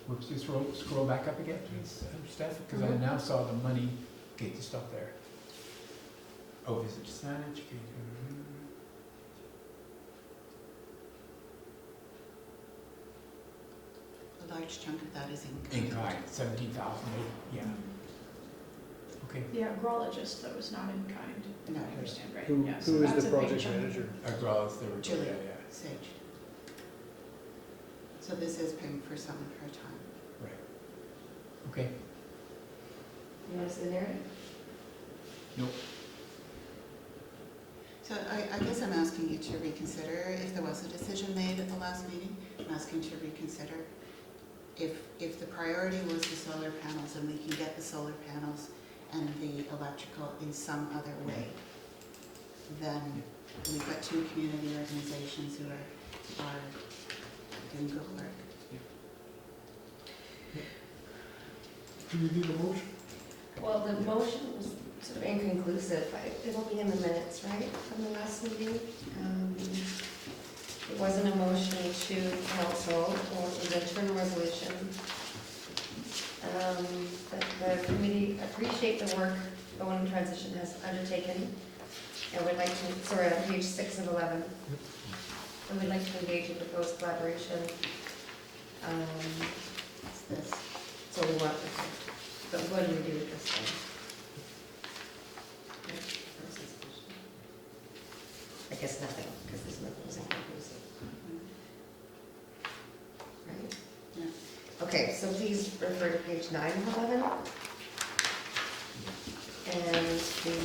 Speaker 5: Whoops, just scroll back up again, please, Steph, because I now saw the money. Okay, just stop there. Oh, is it just manage? Okay.
Speaker 10: large chunk of that is
Speaker 5: In kind, 17,000, yeah. Okay.
Speaker 6: The agrologist, though, is not in kind, if
Speaker 10: No.
Speaker 6: I understand right.
Speaker 9: Who
Speaker 6: Yeah, so
Speaker 9: who is
Speaker 6: that's
Speaker 9: the
Speaker 6: a big
Speaker 9: project
Speaker 6: chunk.
Speaker 9: manager?
Speaker 5: As well as the,
Speaker 10: Julie.
Speaker 5: yeah,
Speaker 10: Sage. So this is paying for some of her time.
Speaker 5: right. Okay.
Speaker 2: You want to say the narrative?
Speaker 10: So I guess I'm asking you to reconsider, if there was a decision made at the last meeting, I'm asking to reconsider if the priority was the solar panels and we can get the solar panels and the electrical in some other way, then we've got two community organizations who are doing good work.
Speaker 1: Do we need a motion?
Speaker 2: Well, the motion was sort of inconclusive. It'll be in the minutes, right, from the last meeting? It wasn't a motion to council, or it was an internal resolution. That the committee appreciate the work Bowen and Transition has undertaken, and would like to, sorry, on page 6 of 11, and we'd like to engage in proposed collaboration.
Speaker 10: It's this.
Speaker 2: So we want, but what do we do with this thing? I guess nothing, because there's nothing inconclusive. Right?
Speaker 10: Yeah.
Speaker 2: Okay, so please refer to page 9 of 11. And the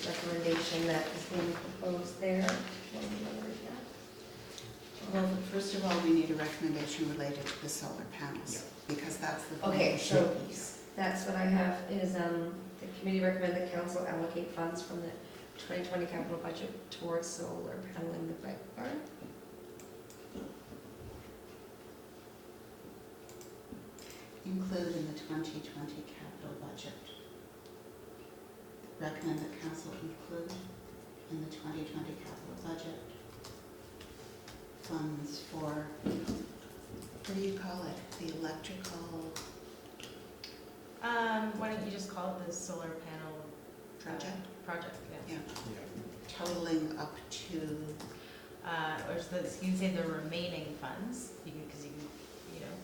Speaker 2: recommendation that is being proposed there. What do you want to read that?
Speaker 10: Well, first of all, we need a recommendation related to the solar panels, because that's the.
Speaker 2: Okay, so that's what I have, is the committee recommend the council allocate funds from the 2020 capital budget towards solar paneling the bike barn.
Speaker 10: Include in the 2020 capital budget. Recommend that council include in the 2020 capital budget funds for, what do you call it, the electrical
Speaker 11: Why don't you just call it the solar panel
Speaker 10: project?
Speaker 11: project, yeah.
Speaker 10: Yeah, totaling up to,
Speaker 11: Or you can say the remaining funds, because you can,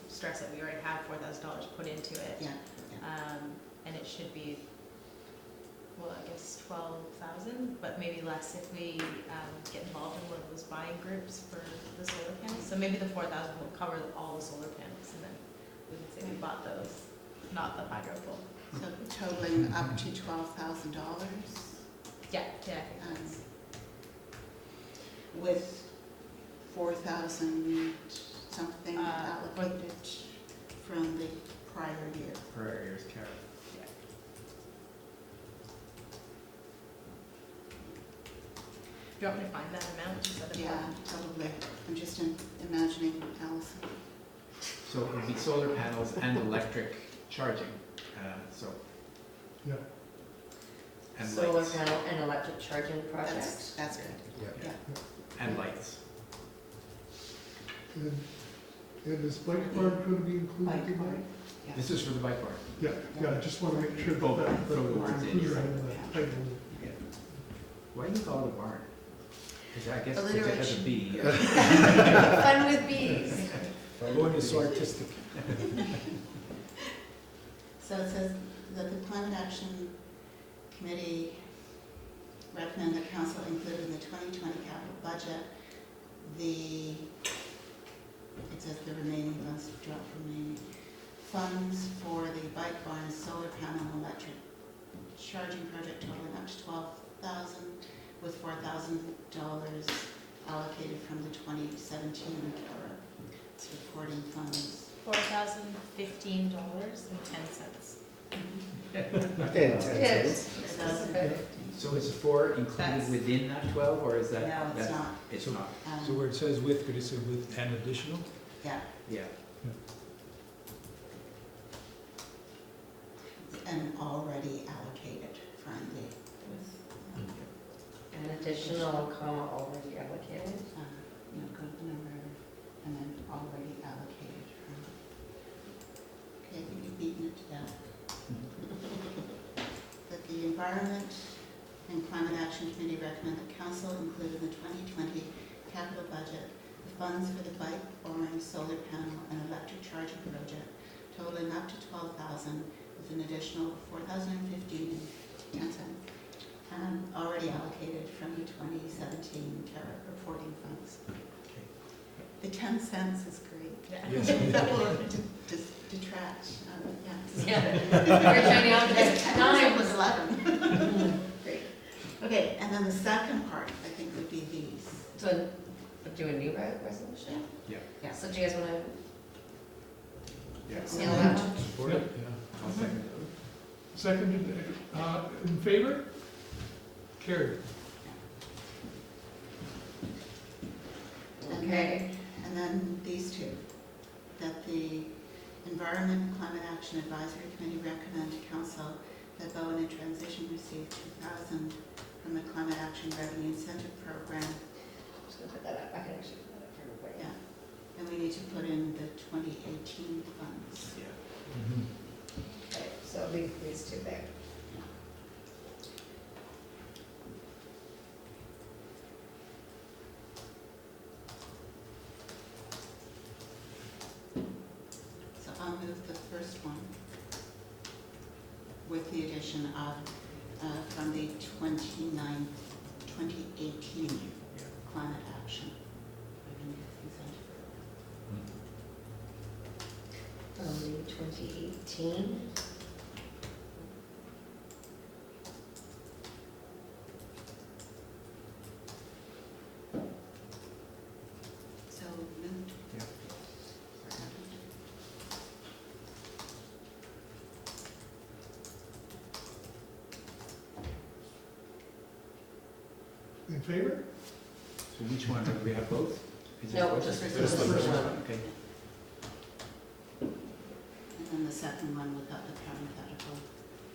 Speaker 11: stress that we already have $4,000 put into it.
Speaker 10: yeah,
Speaker 11: And it should be, well, I guess 12,000, but maybe less if we get involved in one of those buying groups for the solar panels. So maybe the 4,000 will cover all the solar panels, and then we can say we bought those, not the hydro pole.
Speaker 10: so totaling up to $12,000.
Speaker 11: Yeah, I think that's.
Speaker 10: With 4,000 something allocated from the prior year.
Speaker 5: Prior year's CARIP.
Speaker 11: Do you want me to find that amount instead of?
Speaker 10: Yeah, probably. I'm just imagining Allison.
Speaker 5: So it would be solar panels and electric charging, so.
Speaker 1: Yeah.
Speaker 5: And
Speaker 2: Solar
Speaker 5: lights.
Speaker 2: panel and electric charging project.
Speaker 10: That's good.
Speaker 5: Yeah.
Speaker 10: Yeah.
Speaker 5: And lights.
Speaker 1: And is bike barn going to be included
Speaker 10: Bike
Speaker 1: in that?
Speaker 10: barn. Yeah.
Speaker 5: This is for the bike barn.
Speaker 1: Yeah, I just want to make sure
Speaker 5: Both,
Speaker 1: that
Speaker 5: throw the
Speaker 1: it's
Speaker 5: words in.
Speaker 1: included in the title.
Speaker 5: Why do you call it a barn? Because I guess because it has a
Speaker 10: Alliteration.
Speaker 5: B.
Speaker 2: Fun with bees.
Speaker 4: Bowen is so artistic.
Speaker 10: So it says that the Climate Action Committee recommend that council include in the 2020 capital budget it says the remaining funds, drop remaining funds for the bike barn, solar panel, and electric charging project totaling up to 12,000, with $4,000 allocated from the 2017 CARIP supporting funds.
Speaker 11: $4,015.10.
Speaker 9: And
Speaker 2: Yes.
Speaker 5: So is 4 included
Speaker 11: That's-
Speaker 5: within that 12, or is that?
Speaker 10: No, it's
Speaker 5: that's-
Speaker 10: not.
Speaker 5: It's
Speaker 4: So-
Speaker 5: not,
Speaker 4: So where it says with, could it say with and additional?
Speaker 10: Yeah,
Speaker 5: yeah.
Speaker 10: and already allocated from the,
Speaker 2: An additional comma already allocated.
Speaker 10: go to the number, and then already allocated from. Okay, I think you've beaten it to death. That the Environment and Climate Action Committee recommend that council include in the 2020 capital budget the funds for the bike, Bowen solar panel and electric charging project totaling up to 12,000 with an additional 4,015 and 10 cents. Already allocated from the 2017 CARIP reporting funds. The 10 cents is great.
Speaker 4: Yes.
Speaker 10: That will just detract, yeah.
Speaker 2: Yeah. We're trying out
Speaker 10: And
Speaker 2: nine.
Speaker 10: it was 11.
Speaker 2: Great.
Speaker 10: Okay, and then the second part, I think, would be these.
Speaker 2: So, do a new resolution?
Speaker 5: Yeah.
Speaker 2: Yeah, so do you guys wanna
Speaker 5: Yeah.
Speaker 2: nail that one?
Speaker 4: Support it, yeah.
Speaker 5: I'll second
Speaker 1: Seconded, in favor? Carried.
Speaker 2: Okay.
Speaker 10: And then these two, that the Environment and Climate Action Advisory Committee recommend to Council that Bowen and Transition receive 2,000 from the Climate Action Revenue Incentive Program.
Speaker 2: I'm just gonna put that up, I can actually put that up for everybody.
Speaker 10: Yeah. And we need to put in the 2018 funds.
Speaker 5: Yeah.
Speaker 4: Mhm.
Speaker 2: Okay, so leave these two there.
Speaker 10: So I'll move the first one with the addition of, from the 2018 Climate Action Revenue Incentive Program.
Speaker 2: 2018.
Speaker 10: So moved.
Speaker 5: Yeah.
Speaker 1: In favor?
Speaker 5: So which one, do we have both? Is it
Speaker 2: No,
Speaker 5: both?
Speaker 2: just
Speaker 5: Just
Speaker 2: the first one.
Speaker 5: Okay.
Speaker 10: And then the second one without the parenthetical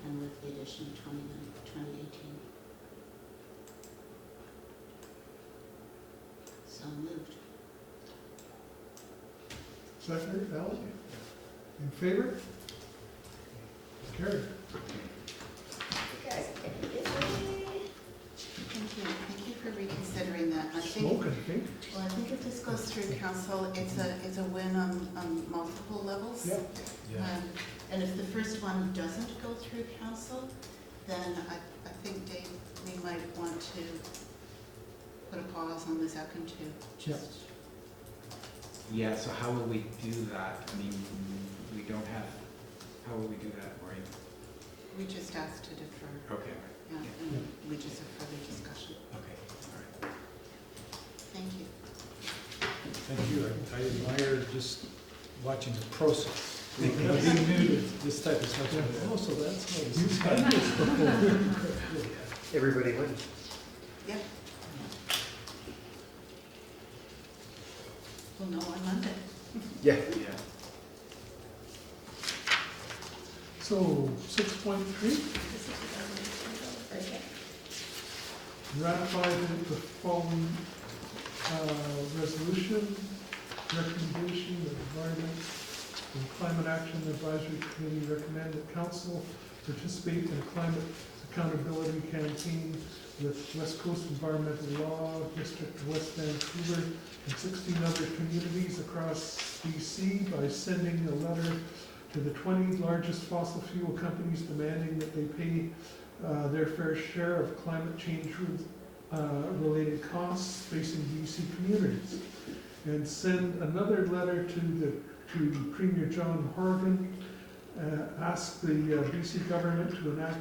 Speaker 10: and with the addition of 2018. So moved.
Speaker 1: Seconded, Alan? In favor? Carried.
Speaker 2: You guys,
Speaker 10: Thank you for reconsidering that. I think,
Speaker 1: Smoking, think?
Speaker 10: well, I think if this goes through council, it's a win on multiple levels.
Speaker 1: Yeah.
Speaker 10: And if the first one doesn't go through council, then I think, Dave, we might want to put a pause on the second two. Just
Speaker 5: Yeah, so how will we do that? I mean, we don't have, how will we do that, Maureen?
Speaker 10: we just asked to defer,
Speaker 5: Okay,
Speaker 10: yeah, and we just have further discussion.
Speaker 5: okay, all right.
Speaker 10: Thank you.
Speaker 4: Thank you. I admire just watching the process. Being new to this type of stuff. Oh, so that's how this is
Speaker 1: You've done
Speaker 4: done.
Speaker 1: this before.
Speaker 9: Everybody wins.
Speaker 10: Yep. We'll know on Monday.
Speaker 9: Yeah.
Speaker 5: Yeah.
Speaker 1: So, 6.3, ratify the following resolution, recommendation of Environment and Climate Action Advisory Committee recommend that council participate in a climate accountability campaign with West Coast Environmental Law District of West Vancouver and 16 other communities across BC by sending a letter to the 20 largest fossil fuel companies demanding that they pay their fair share of climate change related costs facing BC communities. And send another letter to Premier John Horgan, ask the BC government to enact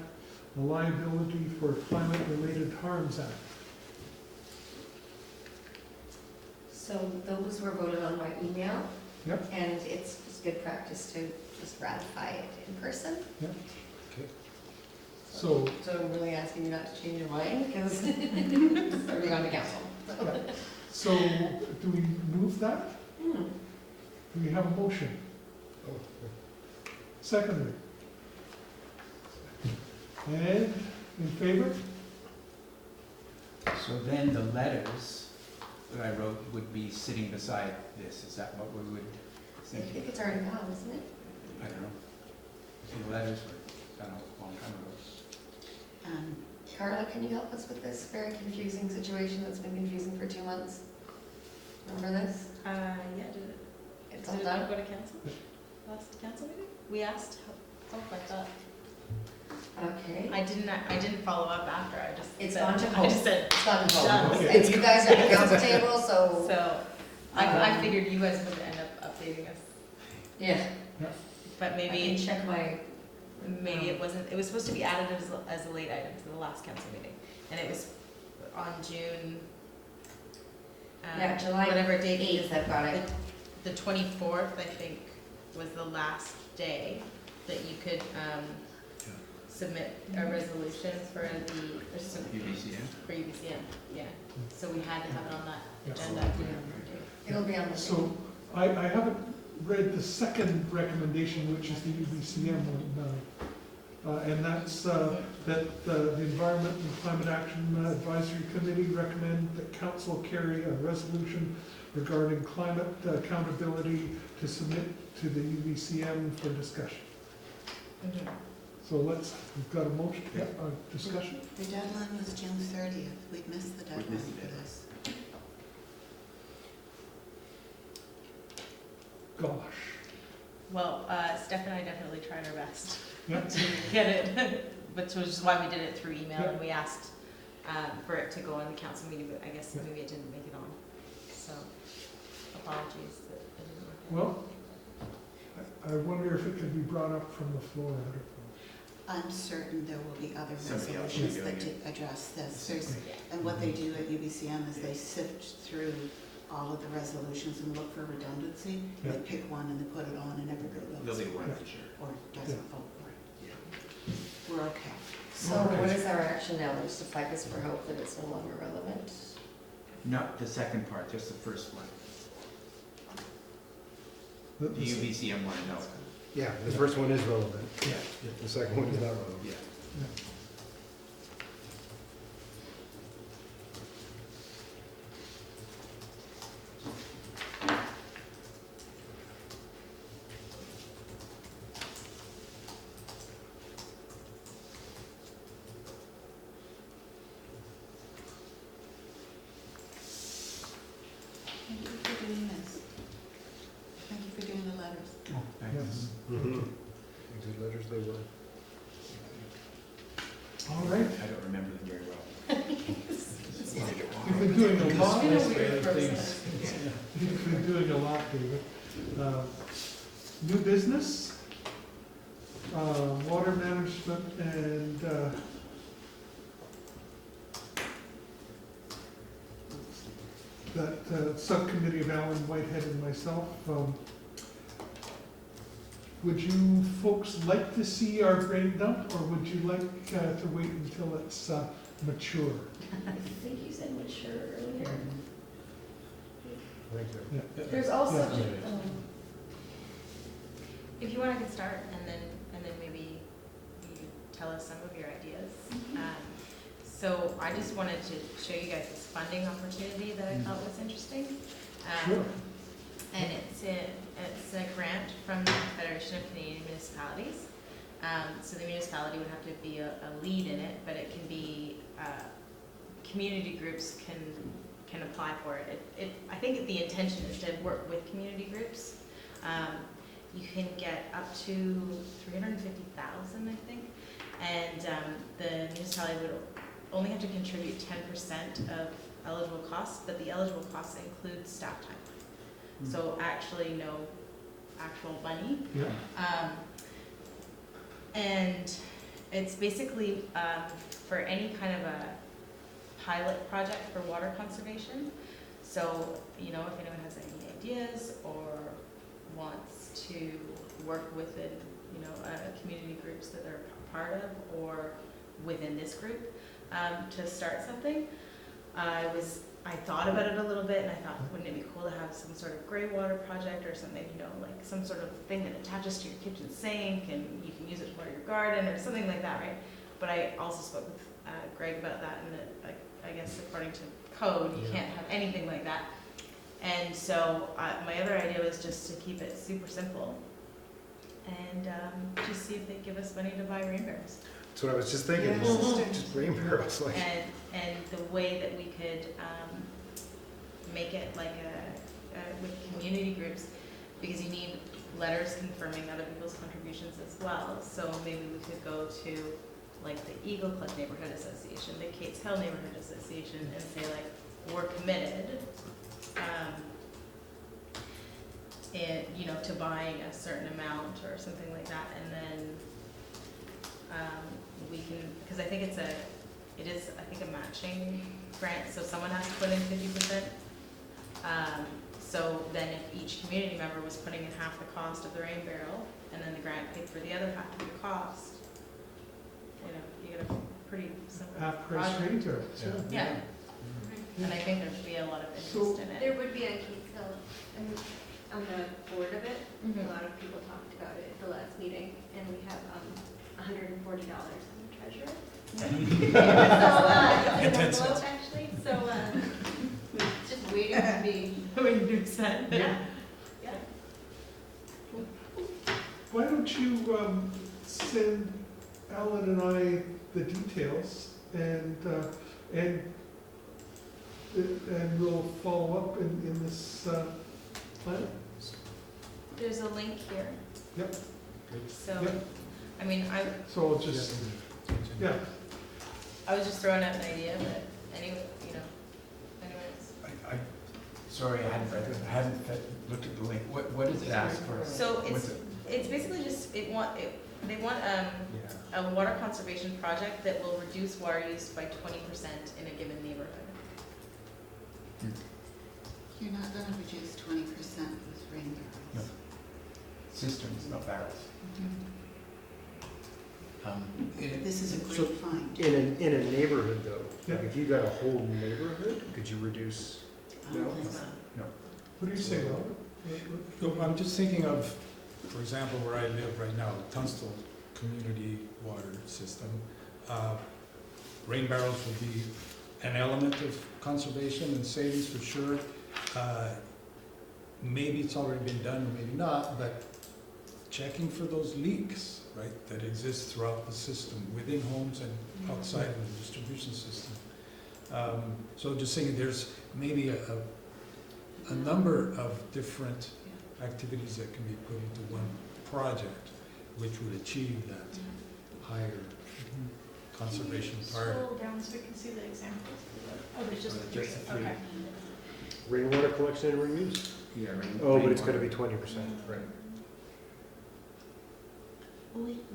Speaker 1: the Liability for Climate-Related Harms Act.
Speaker 2: So those were voted on by email.
Speaker 1: Yep.
Speaker 2: And it's just good practice to just ratify it in person.
Speaker 1: Yep.
Speaker 4: Okay.
Speaker 1: So,
Speaker 2: So I'm really asking you not to change your mind, because it's already gone to council.
Speaker 1: so do we move that?
Speaker 2: Hmm.
Speaker 1: Do we have a motion? Secondly. And in favor?
Speaker 5: So then the letters that I wrote would be sitting beside this, is that what we would
Speaker 2: I
Speaker 5: think?
Speaker 2: think it's already gone, isn't it?
Speaker 5: I don't know. See, the letters were done a long time ago.
Speaker 2: Carla, can you help us with this very confusing situation that's been confusing for 2 months? Remember this?
Speaker 11: Yeah, did it,
Speaker 2: It's all
Speaker 11: did it
Speaker 2: done?
Speaker 11: not go to council? Last council meeting? We asked, oh, I thought.
Speaker 2: Okay.
Speaker 11: I didn't follow up after, I just.
Speaker 2: It's
Speaker 11: said-
Speaker 2: gone to
Speaker 11: I
Speaker 2: vote.
Speaker 11: just said,
Speaker 2: It's gone to vote.
Speaker 11: Done.
Speaker 2: And you guys are at the council table, so,
Speaker 11: so, I figured you guys would end up updating us,
Speaker 2: yeah.
Speaker 11: but
Speaker 2: I can
Speaker 11: maybe,
Speaker 2: check my.
Speaker 11: maybe it wasn't, it was supposed to be added as a late item to the last council meeting, and it was on June.
Speaker 2: Yeah, July
Speaker 11: Whatever date it
Speaker 2: 8th,
Speaker 11: is,
Speaker 2: I've got it.
Speaker 11: the 24th, I think, was the last day that you could, submit a resolution for the,
Speaker 5: UBCM?
Speaker 11: for UBCM, yeah. So we had to have it on that
Speaker 1: Yeah.
Speaker 11: agenda.
Speaker 2: It'll be on the.
Speaker 1: So I haven't read the second recommendation, which is the UBCM one, and that's that the Environment and Climate Action Advisory Committee recommend that council carry a resolution regarding climate accountability to submit to the UBCM for discussion.
Speaker 11: Mhm.
Speaker 1: So we've got a motion, discussion?
Speaker 10: The deadline was June 30th. We've missed the deadline
Speaker 5: missed the
Speaker 10: for this.
Speaker 1: Gosh.
Speaker 11: Well, Steph and I definitely tried our best
Speaker 1: Yeah.
Speaker 11: to get it, which was why we did it through email, and we asked for it to go on the council meeting, but I guess
Speaker 1: Yeah.
Speaker 11: maybe it didn't make it on. So, apologies that it didn't work.
Speaker 1: Well, I wonder if it could be brought up from the floor. I don't know.
Speaker 10: I'm certain there will be other
Speaker 5: Somebody else should
Speaker 10: resolutions
Speaker 5: be
Speaker 10: that
Speaker 5: doing
Speaker 10: address this.
Speaker 11: Yeah.
Speaker 10: And what they do at UBCM is they sift through all of the resolutions and look for redundancy.
Speaker 1: Yeah.
Speaker 10: They pick one and they put it on and everybody
Speaker 5: They'll
Speaker 10: votes
Speaker 5: be one for sure.
Speaker 10: or doesn't vote for it. We're okay.
Speaker 2: So what is our action now? Just to flag this for hope that it's no longer relevant?
Speaker 5: Not the second part, just the first one.
Speaker 1: The-
Speaker 5: The UBCM one, no.
Speaker 9: Yeah, the first one is relevant.
Speaker 5: Yeah.
Speaker 9: The second one is not relevant.
Speaker 5: Yeah.
Speaker 10: Thank you for doing this. Thank you for doing the letters.
Speaker 5: Oh,
Speaker 1: Yes.
Speaker 9: Mm-hmm. Good letters they were.
Speaker 1: All right.
Speaker 5: I don't remember them very well.
Speaker 1: You've been doing a lot.
Speaker 11: It's been a weird process.
Speaker 1: You've been doing a lot, David. New business, water management, and that subcommittee of Alan, Whitehead, and myself. Would you folks like to see our grain dump, or would you like to wait until it's mature?
Speaker 2: I think you said mature earlier.
Speaker 9: Thank you.
Speaker 1: Yeah.
Speaker 2: There's also,
Speaker 1: Yeah.
Speaker 11: If you want, I can start, and then maybe you tell us some of your ideas. So I just wanted to show you guys this funding opportunity that I thought was interesting.
Speaker 1: Sure.
Speaker 11: And it's a grant from the Federation of Canadian Municipalities. So the municipality would have to be a lead in it, but it can be, community groups can apply for it. I think the intention is to work with community groups. You can get up to $350,000, I think, and the municipality would only have to contribute 10% of eligible costs, but the eligible costs include staff time. So actually no actual money.
Speaker 1: Yeah.
Speaker 11: And it's basically for any kind of a pilot project for water conservation. So, you know, if anyone has any ideas or wants to work within, you know, community groups that they're part of or within this group to start something. I thought about it a little bit and I thought, wouldn't it be cool to have some sort of gray water project or something, you know, like some sort of thing that attaches to your kitchen sink and you can use it to water your garden or something like that, right? But I also spoke with Greg about that, and that, like, I guess according to code, you can't have anything like that. And so my other idea was just to keep it super simple and just see if they give us money to buy rain barrels.
Speaker 9: That's what I was just thinking,
Speaker 10: Yeah.
Speaker 9: just rain barrels, like.
Speaker 11: And the way that we could make it like with community groups, because you need letters confirming other people's contributions as well. So maybe we could go to like the Eagle Club Neighborhood Association, the Kate's Hill Neighborhood Association, and say like, we're committed, to buying a certain amount or something like that, and then we can, because I think it is a matching grant, so someone has to put in 50%. So then if each community member was putting in half the cost of the rain barrel, and then the grant paid for the other half of the cost, you get a pretty simple
Speaker 1: Half-price
Speaker 11: project.
Speaker 1: rain barrel,
Speaker 11: Yeah, and I think there should be a lot of
Speaker 1: So-
Speaker 11: interest in it.
Speaker 7: There would be a Kate's Hill, and on the board of it,
Speaker 11: Mhm.
Speaker 7: a lot of people talked about it at the last meeting, and we have $140 in the treasurer. So, it's an
Speaker 4: Intense.
Speaker 7: envelope actually, so, it's just waiting to be,
Speaker 11: When you said
Speaker 1: Yeah.
Speaker 7: yeah.
Speaker 1: Why don't you send Alan and I the details, and we'll follow up in this plan?
Speaker 11: There's a link here.
Speaker 1: Yep.
Speaker 11: So,
Speaker 1: Yep.
Speaker 11: I mean,
Speaker 1: So I'll just, yeah,
Speaker 11: I was just throwing out an idea, but anyway, anyways.
Speaker 5: Sorry, I hadn't read it, I hadn't looked at the link. What does it ask for?
Speaker 11: So
Speaker 5: What's it?
Speaker 11: it's basically just, they want
Speaker 5: Yeah.
Speaker 11: a water conservation project that will reduce water use by 20% in a given neighborhood.
Speaker 10: You're not gonna reduce 20% with rain barrels.
Speaker 5: Cisterns, not barrels.
Speaker 10: This is a
Speaker 9: So-
Speaker 10: great find.
Speaker 9: In a neighborhood though, like
Speaker 1: Yeah.
Speaker 9: if you got a whole neighborhood, could you reduce?
Speaker 10: I don't think so.
Speaker 1: what do you say, Robert?
Speaker 4: So I'm just thinking of, for example, where I live right now, Tunstall Community Water System. Rain barrels would be an element of conservation and savings for sure. Maybe it's already been done or maybe not, but checking for those leaks, right, that exist throughout the system, within homes and outside of the distribution system. So just saying there's maybe a number of different activities that can be put into one project, which would achieve that higher conservation part.
Speaker 6: Scroll down so we can see the examples. Oh, there's just
Speaker 5: Oh,
Speaker 6: three,
Speaker 5: just the three.
Speaker 6: okay.
Speaker 9: Rainwater collection and reuse?
Speaker 5: Yeah, rain.
Speaker 9: Oh, but it's gonna be 20%, right?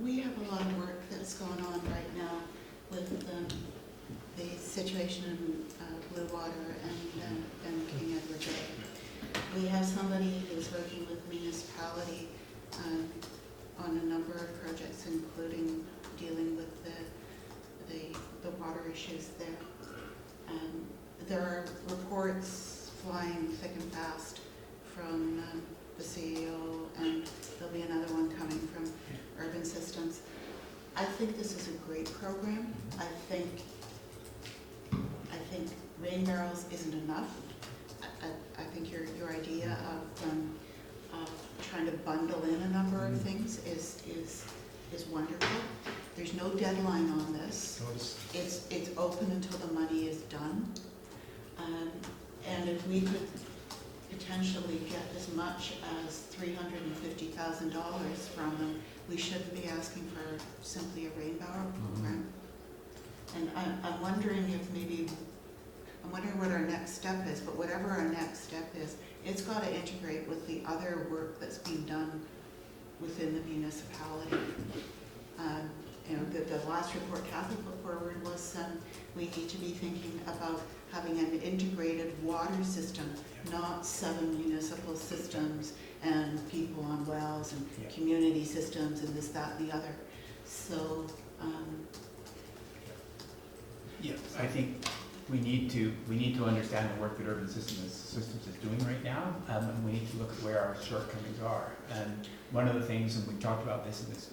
Speaker 10: We have a lot of work that's going on right now with the situation in Blue Water and King Edward Bay. We have somebody who's working with municipality on a number of projects, including dealing with the water issues there. There are reports flying thick and fast from the CEO, and there'll be another one coming from Urban Systems. I think this is a great program. I think rain barrels isn't enough. I think your idea of trying to bundle in a number of things is wonderful. There's no deadline on this. It's open until the money is done. And if we could potentially get as much as $350,000 from them, we shouldn't be asking for simply a rain barrel program. And I'm wondering what our next step is, but whatever our next step is, it's got to integrate with the other work that's being done within the municipality. The last report Kathy put forward was we need to be thinking about having an integrated water system, not 7 municipal systems and people on wells and community systems and this, that, and the other. So,
Speaker 5: Yeah, I think we need to understand the work that Urban Systems is doing right now, and we need to look at where our shortcomings are. And one of the things, and we talked about this in this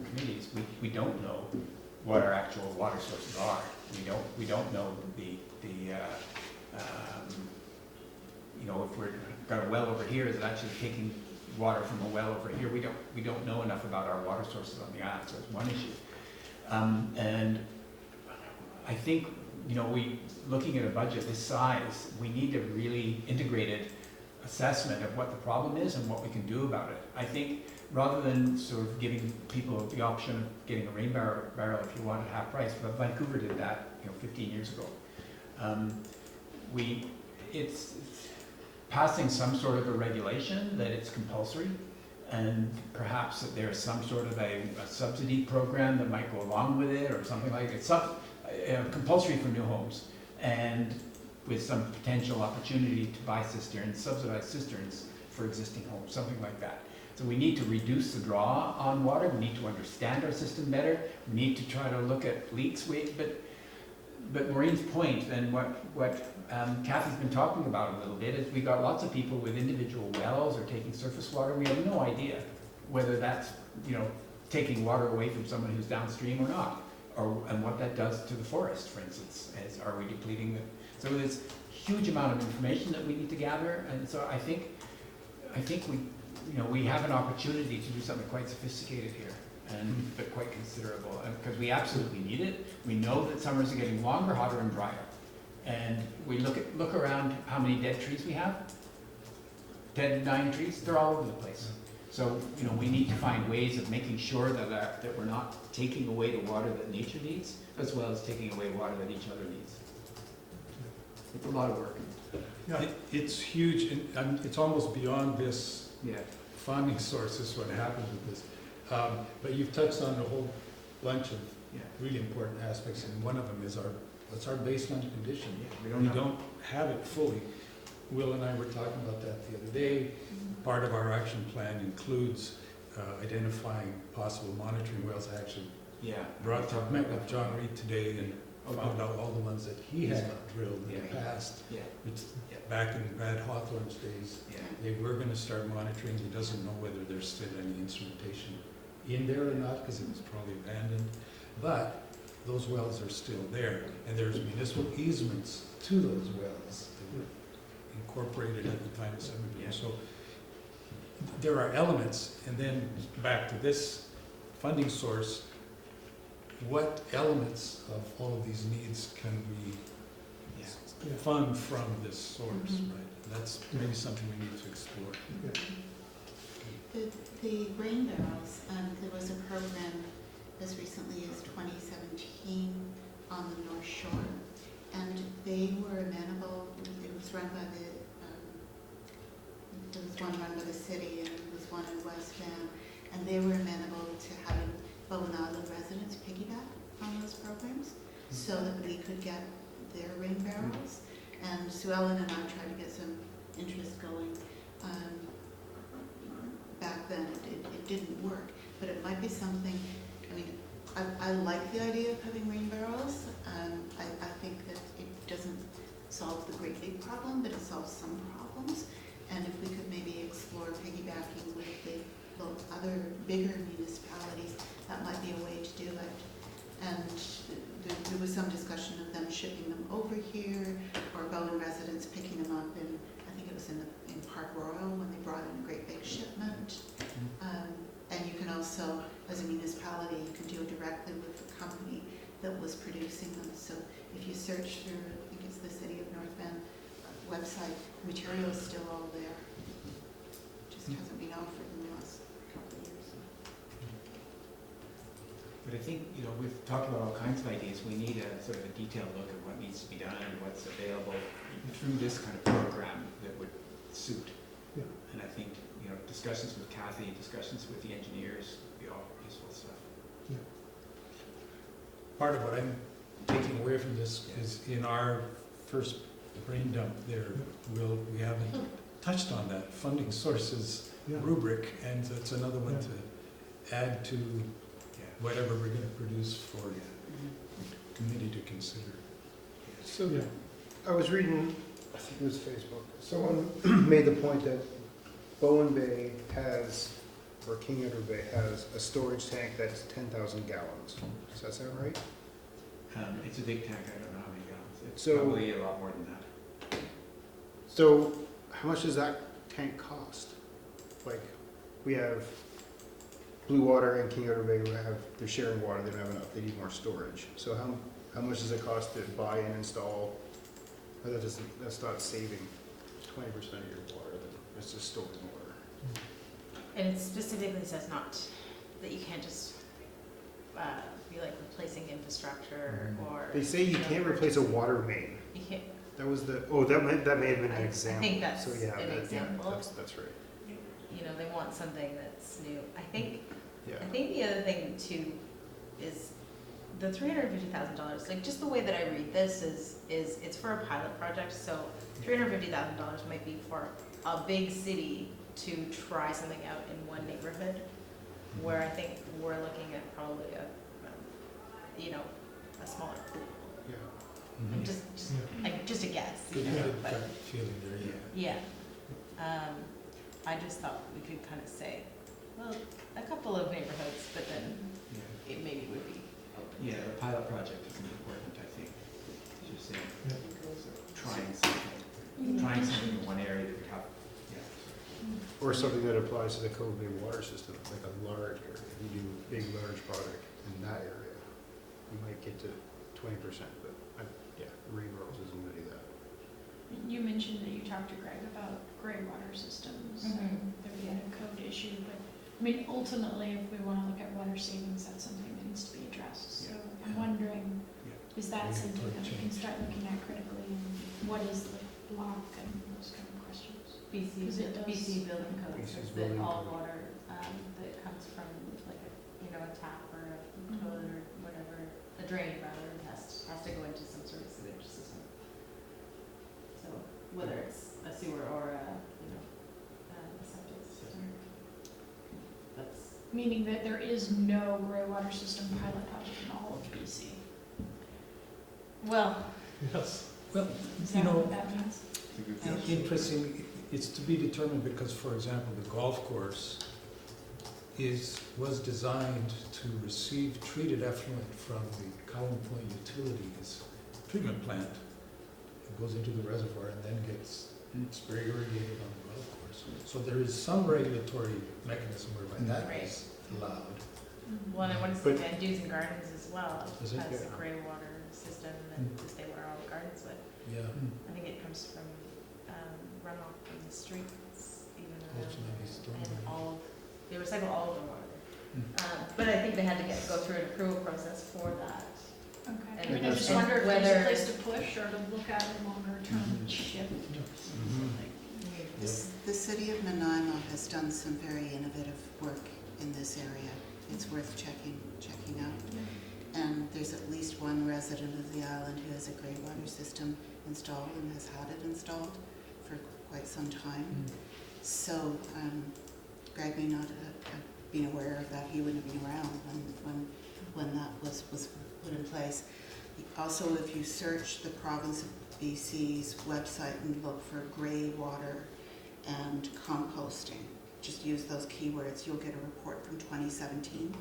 Speaker 5: committee, is we don't know what our actual water sources are. We don't know if we've got a well over here, is it actually taking water from a well over here? We don't know enough about our water sources on the island, so it's one issue. And I think you know, looking at a budget this size, we need a really integrated assessment of what the problem is and what we can do about it. I think rather than sort of giving people the option of getting a rain barrel if you want at half price, but Vancouver did that, 15 years ago. It's passing some sort of a regulation that it's compulsory, and perhaps that there's some sort of a subsidy program that might go along with it, or something like it. It's compulsory for new homes, and with some potential opportunity to buy cisterns, subsidized cisterns for existing homes, something like that. So we need to reduce the draw on water. We need to understand our system better. We need to try to look at leaks. But Maureen's point, and what Kathy's been talking about a little bit, is we got lots of people with individual wells or taking surface water. We have no idea whether that's taking water away from someone who's downstream or not, and what that does to the forest, for instance. Are we depleting the? So there's a huge amount of information that we need to gather, and so I think we have an opportunity to do something quite sophisticated here, but quite considerable, because we absolutely need it. We know that summers are getting longer, hotter, and drier, and we look around how many dead trees we have. Dead and dying trees, they're all over the place. So we need to find ways of making sure that we're not taking away the water that nature needs, as well as taking away water that each other needs. It's a lot of work.
Speaker 4: Yeah, it's huge, and it's almost beyond this
Speaker 5: Yeah.
Speaker 4: funding source is what happens with this. But you've touched on a whole bunch of really important aspects, and one of them is what's our baseline condition?
Speaker 5: Yeah,
Speaker 4: We don't have it fully. Will and I were talking about that the other day. Part of our action plan includes identifying possible monitoring wells. I actually met with John Reed today and found out all the ones that he had drilled in the past. Which back in Brad Hawthorne's days, they were going to start monitoring. He doesn't know whether there's still any instrumentation in there or not, because it was probably abandoned. But those wells are still there, and there's municipal easements to those wells that were incorporated at the time of subdivision. So there are elements, and then back to this funding source, what elements of all of these needs can we fund from this source, right? That's maybe something we need to explore.
Speaker 10: The rain barrels, there was a program as recently as 2017 on the North Shore, and they were amenable. It was run by there was one run by the city, and there was one in West Van, and they were amenable to having Bowen Island residents piggyback on those programs, so that we could get their rain barrels. And Sue Ellen and I tried to get some interest going. Back then, it didn't work, but it might be something. I mean, I like the idea of having rain barrels. I think that it doesn't solve the great big problem, but it solves some problems. And if we could maybe explore piggybacking with the other bigger municipalities, that might be a way to do it. And there was some discussion of them shipping them over here, or Bowen residents picking them up in, I think it was in Park Royal when they brought in a great big shipment. And you can also, as a municipality, you can deal directly with the company that was producing them. So if you search through, I think it's the City of North Bend website, the material is still all there. Just hasn't been offered in the last couple of years.
Speaker 5: But I think, we've talked about all kinds of ideas. We need a sort of a detailed look at what needs to be done and what's available through this kind of program that would suit.
Speaker 1: Yeah.
Speaker 5: And I think, discussions with Kathy, discussions with the engineers would be all useful stuff.
Speaker 1: Yeah.
Speaker 4: Part of what I'm taking away from this is in our first brain dump there, we haven't touched on that funding sources rubric, and that's another one to add to whatever we're going to produce for the committee to consider.
Speaker 9: So I was reading, I think it was Facebook, someone made the point that Bowen Bay has, or King Edward Bay has, a storage tank that's 10,000 gallons. Does that sound right?
Speaker 5: It's a big tank. I don't know how many gallons. It's
Speaker 9: So-
Speaker 5: probably a lot more than that.
Speaker 9: So how much does that tank cost? Like, we have Blue Water and King Edward Bay, they're sharing water, they don't have enough, they need more storage. So How much does it cost to buy and install? Or that's not saving 20% of your water, then it's just storing water.
Speaker 11: And it specifically says not, that you can't just be like replacing infrastructure or.
Speaker 9: They say you can't replace a water main.
Speaker 11: You can't,
Speaker 9: That was the, oh, that may have been
Speaker 11: I
Speaker 9: an example.
Speaker 11: think that's
Speaker 9: So, yeah,
Speaker 11: an
Speaker 9: that-
Speaker 11: example.
Speaker 9: That's right.
Speaker 11: you know, they want something that's new. I think
Speaker 9: Yeah.
Speaker 11: the other thing too is the $350,000, like just the way that I read this is it's for a pilot project, so $350,000 might be for a big city to try something out in one neighborhood, where I think we're looking at probably a smaller pool.
Speaker 9: Yeah.
Speaker 11: And just a guess, you
Speaker 4: Good
Speaker 11: know,
Speaker 4: gut
Speaker 11: but
Speaker 4: feeling there, yeah.
Speaker 11: yeah. I just thought we could kind of say, well, a couple of neighborhoods, but then
Speaker 5: Yeah.
Speaker 11: it maybe would be open.
Speaker 5: Yeah, the pilot project is important, I think, as you're saying.
Speaker 1: Yeah.
Speaker 5: So trying something in one area that would have, yeah.
Speaker 9: Or something that applies to the Cove Bay water system, like a large area. You do a big, large project in that area, you might get to 20%, but Ringrose isn't really that.
Speaker 6: You mentioned that you talked to Greg about gray water systems
Speaker 11: Mhm.
Speaker 6: and there being a code issue, but I mean, ultimately, if we want to look at water savings, that's something that needs to be addressed. So I'm wondering, is that something that we can start looking at critically, and what is the block and those kind of questions? Because it does-
Speaker 11: BC building code
Speaker 9: BC's
Speaker 11: says that
Speaker 9: building
Speaker 11: all
Speaker 9: code.
Speaker 11: water that comes from like a tap or a toilet or whatever, a drain rather, has to go into some sort of sewage system. So whether it's a sewer or a septic system, that's.
Speaker 6: Meaning that there is no gray water system pilot project in all of BC.
Speaker 11: Well,
Speaker 1: Yes.
Speaker 4: Well,
Speaker 6: Is
Speaker 4: you
Speaker 6: that
Speaker 4: know,
Speaker 6: what that means?
Speaker 4: interesting, it's to be determined because, for example, the golf course was designed to receive treated effluent from the Cowan Point Utilities treatment plant. It goes into the reservoir and then gets spray irrigated on the golf course. So there is some regulatory mechanism whereby that
Speaker 11: Right.
Speaker 4: is allowed.
Speaker 11: well, and I want to
Speaker 9: But-
Speaker 11: see Van Dusen Gardens as well,
Speaker 4: Is it?
Speaker 11: has a
Speaker 9: Yeah.
Speaker 11: gray water system that just they water all the gardens with.
Speaker 4: Yeah,
Speaker 11: I think it comes from runoff from the streets, even
Speaker 4: ultimately still.
Speaker 11: and they recycle all of their water.
Speaker 4: Mm.
Speaker 11: But I think they had to go through an approval process for that.
Speaker 6: Okay,
Speaker 11: And
Speaker 6: I mean, I just
Speaker 9: that's-
Speaker 6: wonder if there's a
Speaker 11: whether-
Speaker 6: place to push or to look at a longer term shift.
Speaker 10: The city of Nanaimo has done some very innovative work in this area. It's worth checking out. And there's at least one resident of the island who has a grey water system installed and has had it installed for quite some time. So Greg may not have been aware of that. He wouldn't have been around when that was put in place. Also, if you search the province of BC's website and look for grey water and composting, just use those keywords, you'll get a report from 2017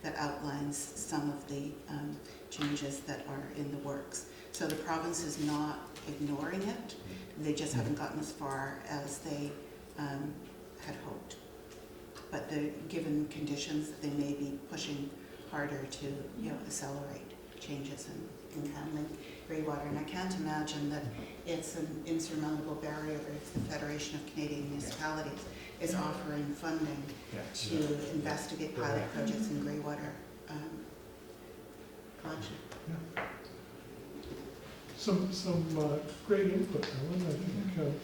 Speaker 10: that outlines some of the changes that are in the works. So the province is not ignoring it, they just haven't gotten as far as they had hoped. But given conditions, they may be pushing harder to accelerate changes in handling grey water. And I can't imagine that it's an insurmountable barrier if the Federation of Canadian Municipalities is offering funding to investigate pilot projects in grey water collection.
Speaker 1: Some great input, Ellen, I think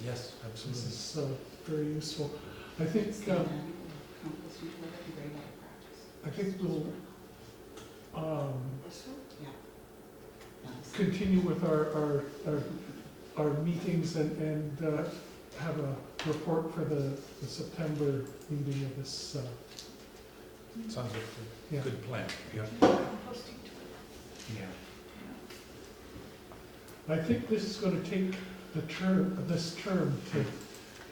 Speaker 4: Yes,
Speaker 1: this
Speaker 4: absolutely.
Speaker 1: is very useful. I think,
Speaker 10: Composting toilet and grey water projects.
Speaker 1: I think we'll
Speaker 10: Nice.
Speaker 1: continue with our meetings and have a report for the September meeting of this.
Speaker 4: Sounds like
Speaker 1: Yeah.
Speaker 4: a good plan, yeah.
Speaker 6: Composting toilet.
Speaker 5: Yeah.
Speaker 1: I think this is going to take this term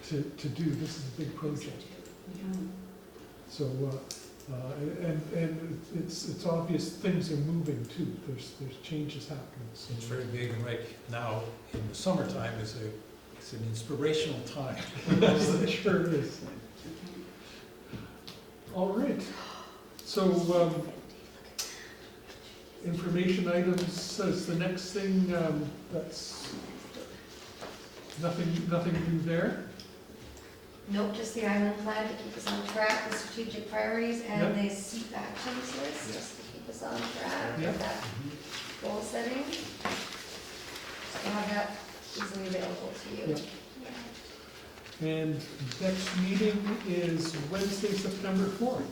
Speaker 1: to do. This is a big project. So, and it's obvious things are moving too. There's changes happening. So
Speaker 4: It's very big, and right now, in the summertime, it's an inspirational time.
Speaker 1: it sure is. All right. So Information items is the next thing, that's nothing new there.
Speaker 2: Nope, just the island plan to keep us on track, the strategic priorities, and
Speaker 1: Yep.
Speaker 2: the SEEP actions list, just to keep us on track
Speaker 1: Yep.
Speaker 2: with that goal setting. So have that easily available to you.
Speaker 1: Yep. And next meeting is Wednesday, September 4th.